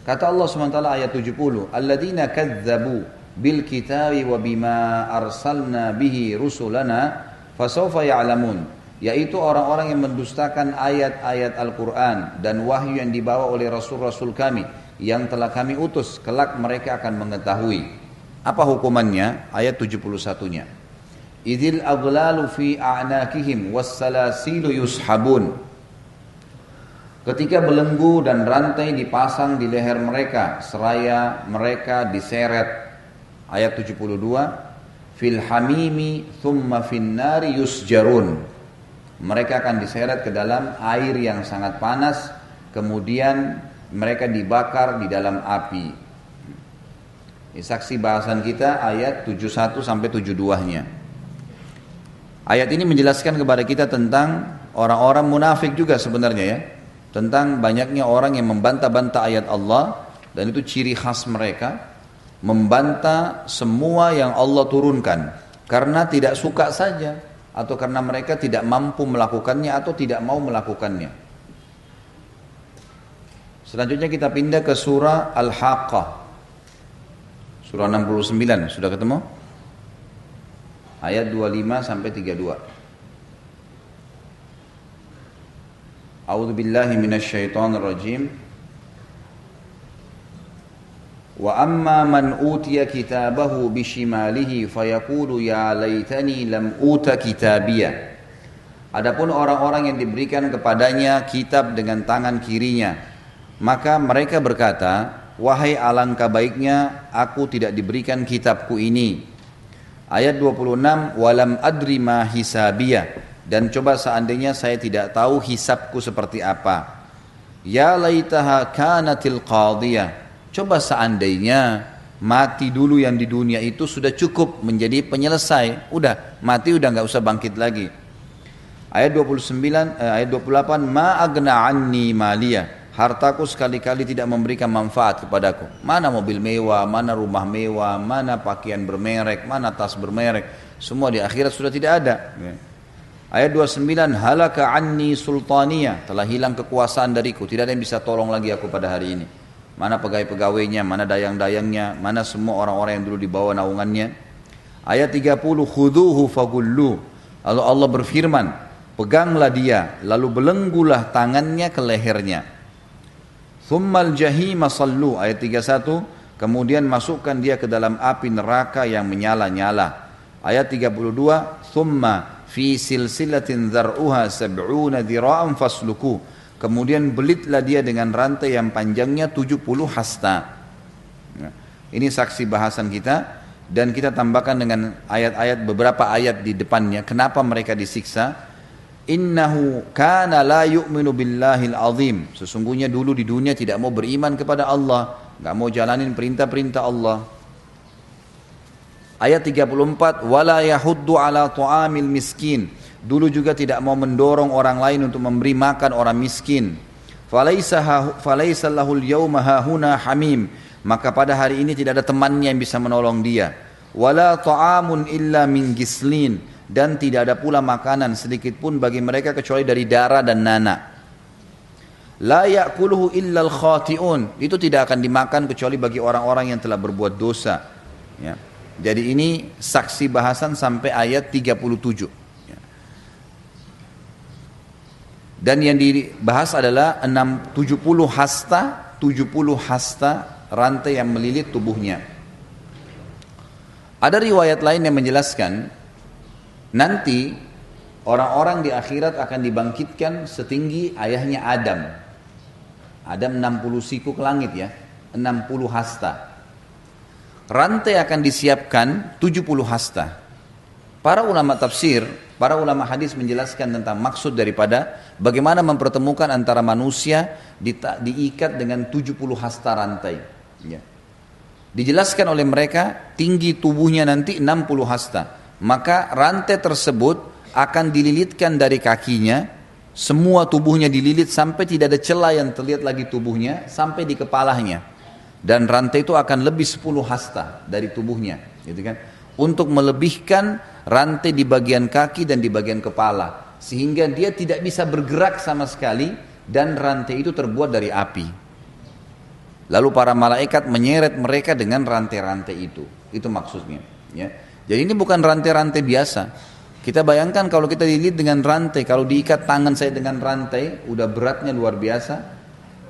Kata Allah SWT ayat 70, alladzina kadzdzabu bil kitabi wa bima arsalna bihi rusulana fasawfa ya'lamun, yaitu orang-orang yang mendustakan ayat-ayat Al-Quran dan wahyu yang dibawa oleh rasul-rasul kami yang telah kami utus, kelak mereka akan mengetahui. Apa hukumannya? Ayat 71-nya. Idzil aghlalu fi a'naqihim wassalasilu yushabun. Ketika belenggu dan rantai dipasang di leher mereka seraya mereka diseret. Ayat 72, fil hamimi thumma fin nari yusjarun. Mereka akan diseret ke dalam air yang sangat panas, kemudian mereka dibakar di dalam api. Ini saksi bahasan kita ayat 71 sampai 72-nya. Ayat ini menjelaskan kepada kita tentang orang-orang munafik juga sebenarnya, ya. Tentang banyaknya orang yang membantah-bantah ayat Allah, dan itu ciri khas mereka. Membantah semua yang Allah turunkan karena tidak suka saja, atau karena mereka tidak mampu melakukannya atau tidak mau melakukannya. Selanjutnya kita pindah ke surah Al-Haqqah, surah 69. Sudah ketemu? Ayat 25 sampai 32. A'udzu billahi minasyaitonir rajim. Wa amma man utiya kitabahu bishimalihi fayaqulu ya laitani lam uta kitabiyah. Adapun orang-orang yang diberikan kepadanya kitab dengan tangan kirinya, maka mereka berkata, wahai alangkah baiknya aku tidak diberikan kitabku ini. Ayat 26, walam adri ma hisabiyah, dan coba seandainya saya tidak tahu hisabku seperti apa. Ya laitaha kanatil qadiyah, coba seandainya mati dulu yang di dunia itu sudah cukup menjadi penyelesai. Udah, mati udah nggak usah bangkit lagi. Ayat 29, ayat 28, ma agna anni maliyah. Hartaku sekali-kali tidak memberikan manfaat kepadaku. Mana mobil mewah, mana rumah mewah, mana pakaian bermerek, mana tas bermerek. Semua di akhirat sudah tidak ada. Ayat 29, halaka anni sultaniyah. Telah hilang kekuasaan dariku. Tidak ada yang bisa tolong lagi aku pada hari ini. Mana pegawai-pegawainya, mana dayang-dayangnya, mana semua orang-orang yang dulu dibawa naungannya. Ayat 30, khuduhu fagullu. Lalu Allah berfirman, peganglah dia, lalu belenggulah tangannya ke lehernya. Thummal jahima sallu. Ayat 31, kemudian masukkan dia ke dalam api neraka yang menyala-nyala. Ayat 32, thumma fi silsilatin dzar'uha sab'una dira'an fasluku. Kemudian belitlah dia dengan rantai yang panjangnya 70 hasta. Ini saksi bahasan kita, dan kita tambahkan dengan ayat-ayat, beberapa ayat di depannya kenapa mereka disiksa. Innahu kana la yu'minu billahil azim. Sesungguhnya dulu di dunia tidak mau beriman kepada Allah, enggak mau jalanin perintah-perintah Allah. Ayat 34, wala yahuddu ala ta'amil miskin. Dulu juga tidak mau mendorong orang lain untuk memberi makan orang miskin. Falaisa lahul yawma hahuna hamim. Maka pada hari ini tidak ada temannya yang bisa menolong dia. Wala ta'amun illa min gislin. Dan tidak ada pula makanan sedikit pun bagi mereka kecuali dari darah dan nanah. La ya'kuluhu illa al-khati'un. Itu tidak akan dimakan kecuali bagi orang-orang yang telah berbuat dosa. Ya. Jadi ini saksi bahasan sampai ayat 37. Dan yang dibahas adalah 70 hasta rantai yang melilit tubuhnya. Ada riwayat lain yang menjelaskan nanti orang-orang di akhirat akan dibangkitkan setinggi ayahnya Adam. Adam 60 siku ke langit ya, 60 hasta. Rantai akan disiapkan 70 hasta. Para ulama tafsir, para ulama hadis menjelaskan tentang maksud daripada bagaimana mempertemukan antara manusia diikat dengan 70 hasta rantai. Ya. Dijelaskan oleh mereka tinggi tubuhnya nanti 60 hasta. Maka rantai tersebut akan dililitkan dari kakinya, semua tubuhnya dililit sampai tidak ada celah yang terlihat lagi tubuhnya, sampai di kepalanya. Dan rantai itu akan lebih 10 hasta dari tubuhnya, gitu kan? Untuk melebihkan rantai di bagian kaki dan di bagian kepala, sehingga dia tidak bisa bergerak sama sekali, dan rantai itu terbuat dari api. Lalu para malaikat menyeret mereka dengan rantai-rantai itu maksudnya. Ya. Jadi ini bukan rantai-rantai biasa. Kita bayangkan kalau kita dililit dengan rantai, kalau diikat tangan saya dengan rantai, udah beratnya luar biasa.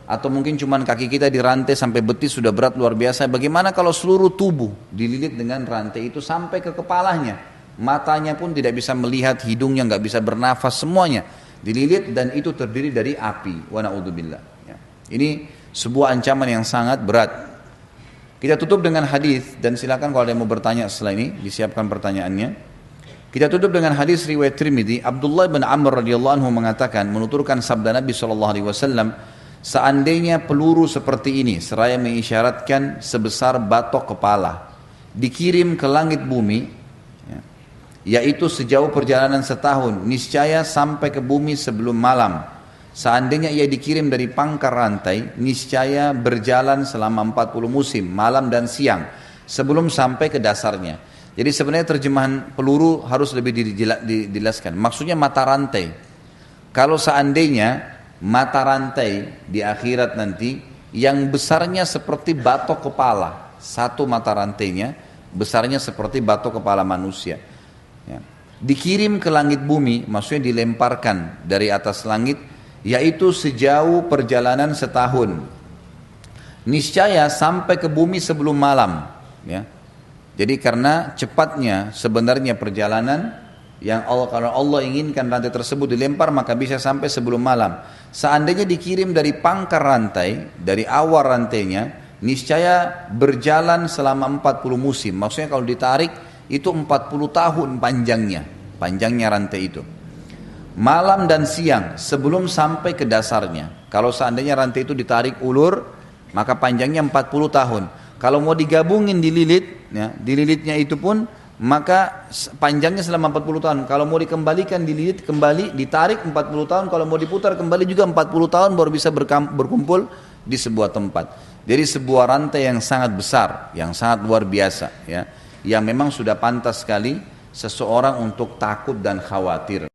Atau mungkin cuma kaki kita dirantai sampai betis sudah berat luar biasa. Bagaimana kalau seluruh tubuh dililit dengan rantai itu sampai ke kepalanya? Matanya pun tidak bisa melihat, hidungnya nggak bisa bernafas, semuanya dililit, dan itu terdiri dari api. Wa na'udzubillah. Ya. Ini sebuah ancaman yang sangat berat. Kita tutup dengan hadis, dan silakan kalau ada yang mau bertanya setelah ini disiapkan pertanyaannya. Kita tutup dengan hadis riwayat Tirmidzi. Abdullah bin Amr radhiyallahu anhu mengatakan, menuturkan sabda Nabi SAW, seandainya peluru seperti ini seraya mengisyaratkan sebesar batok kepala dikirim ke langit bumi, ya, yaitu sejauh perjalanan setahun, niscaya sampai ke bumi sebelum malam. Seandainya ia dikirim dari pangkar rantai, niscaya berjalan selama 40 musim, malam dan siang, sebelum sampai ke dasarnya. Jadi sebenarnya terjemahan peluru harus lebih dijelaskan. Maksudnya mata rantai. Kalau seandainya mata rantai di akhirat nanti yang besarnya seperti batok kepala, satu mata rantainya besarnya seperti batok kepala manusia, ya, dikirim ke langit bumi, maksudnya dilemparkan dari atas langit, yaitu sejauh perjalanan setahun, niscaya sampai ke bumi sebelum malam, ya. Jadi karena cepatnya sebenarnya perjalanan yang kalau Allah inginkan rantai tersebut dilempar, maka bisa sampai sebelum malam. Seandainya dikirim dari pangkar rantai, dari awal rantainya, niscaya berjalan selama 40 musim. Maksudnya kalau ditarik itu 40 tahun panjangnya rantai itu. Malam dan siang sebelum sampai ke dasarnya. Kalau seandainya rantai itu ditarik ulur, maka panjangnya 40 tahun. Kalau mau digabungin dililit, ya, dililitnya itu pun maka panjangnya selama 40 tahun. Kalau mau dikembalikan dililit kembali, ditarik 40 tahun. Kalau mau diputar kembali juga 40 tahun baru bisa berkumpul di sebuah tempat. Jadi sebuah rantai yang sangat besar, yang sangat luar biasa, ya, yang memang sudah pantas sekali seseorang untuk takut dan khawatir.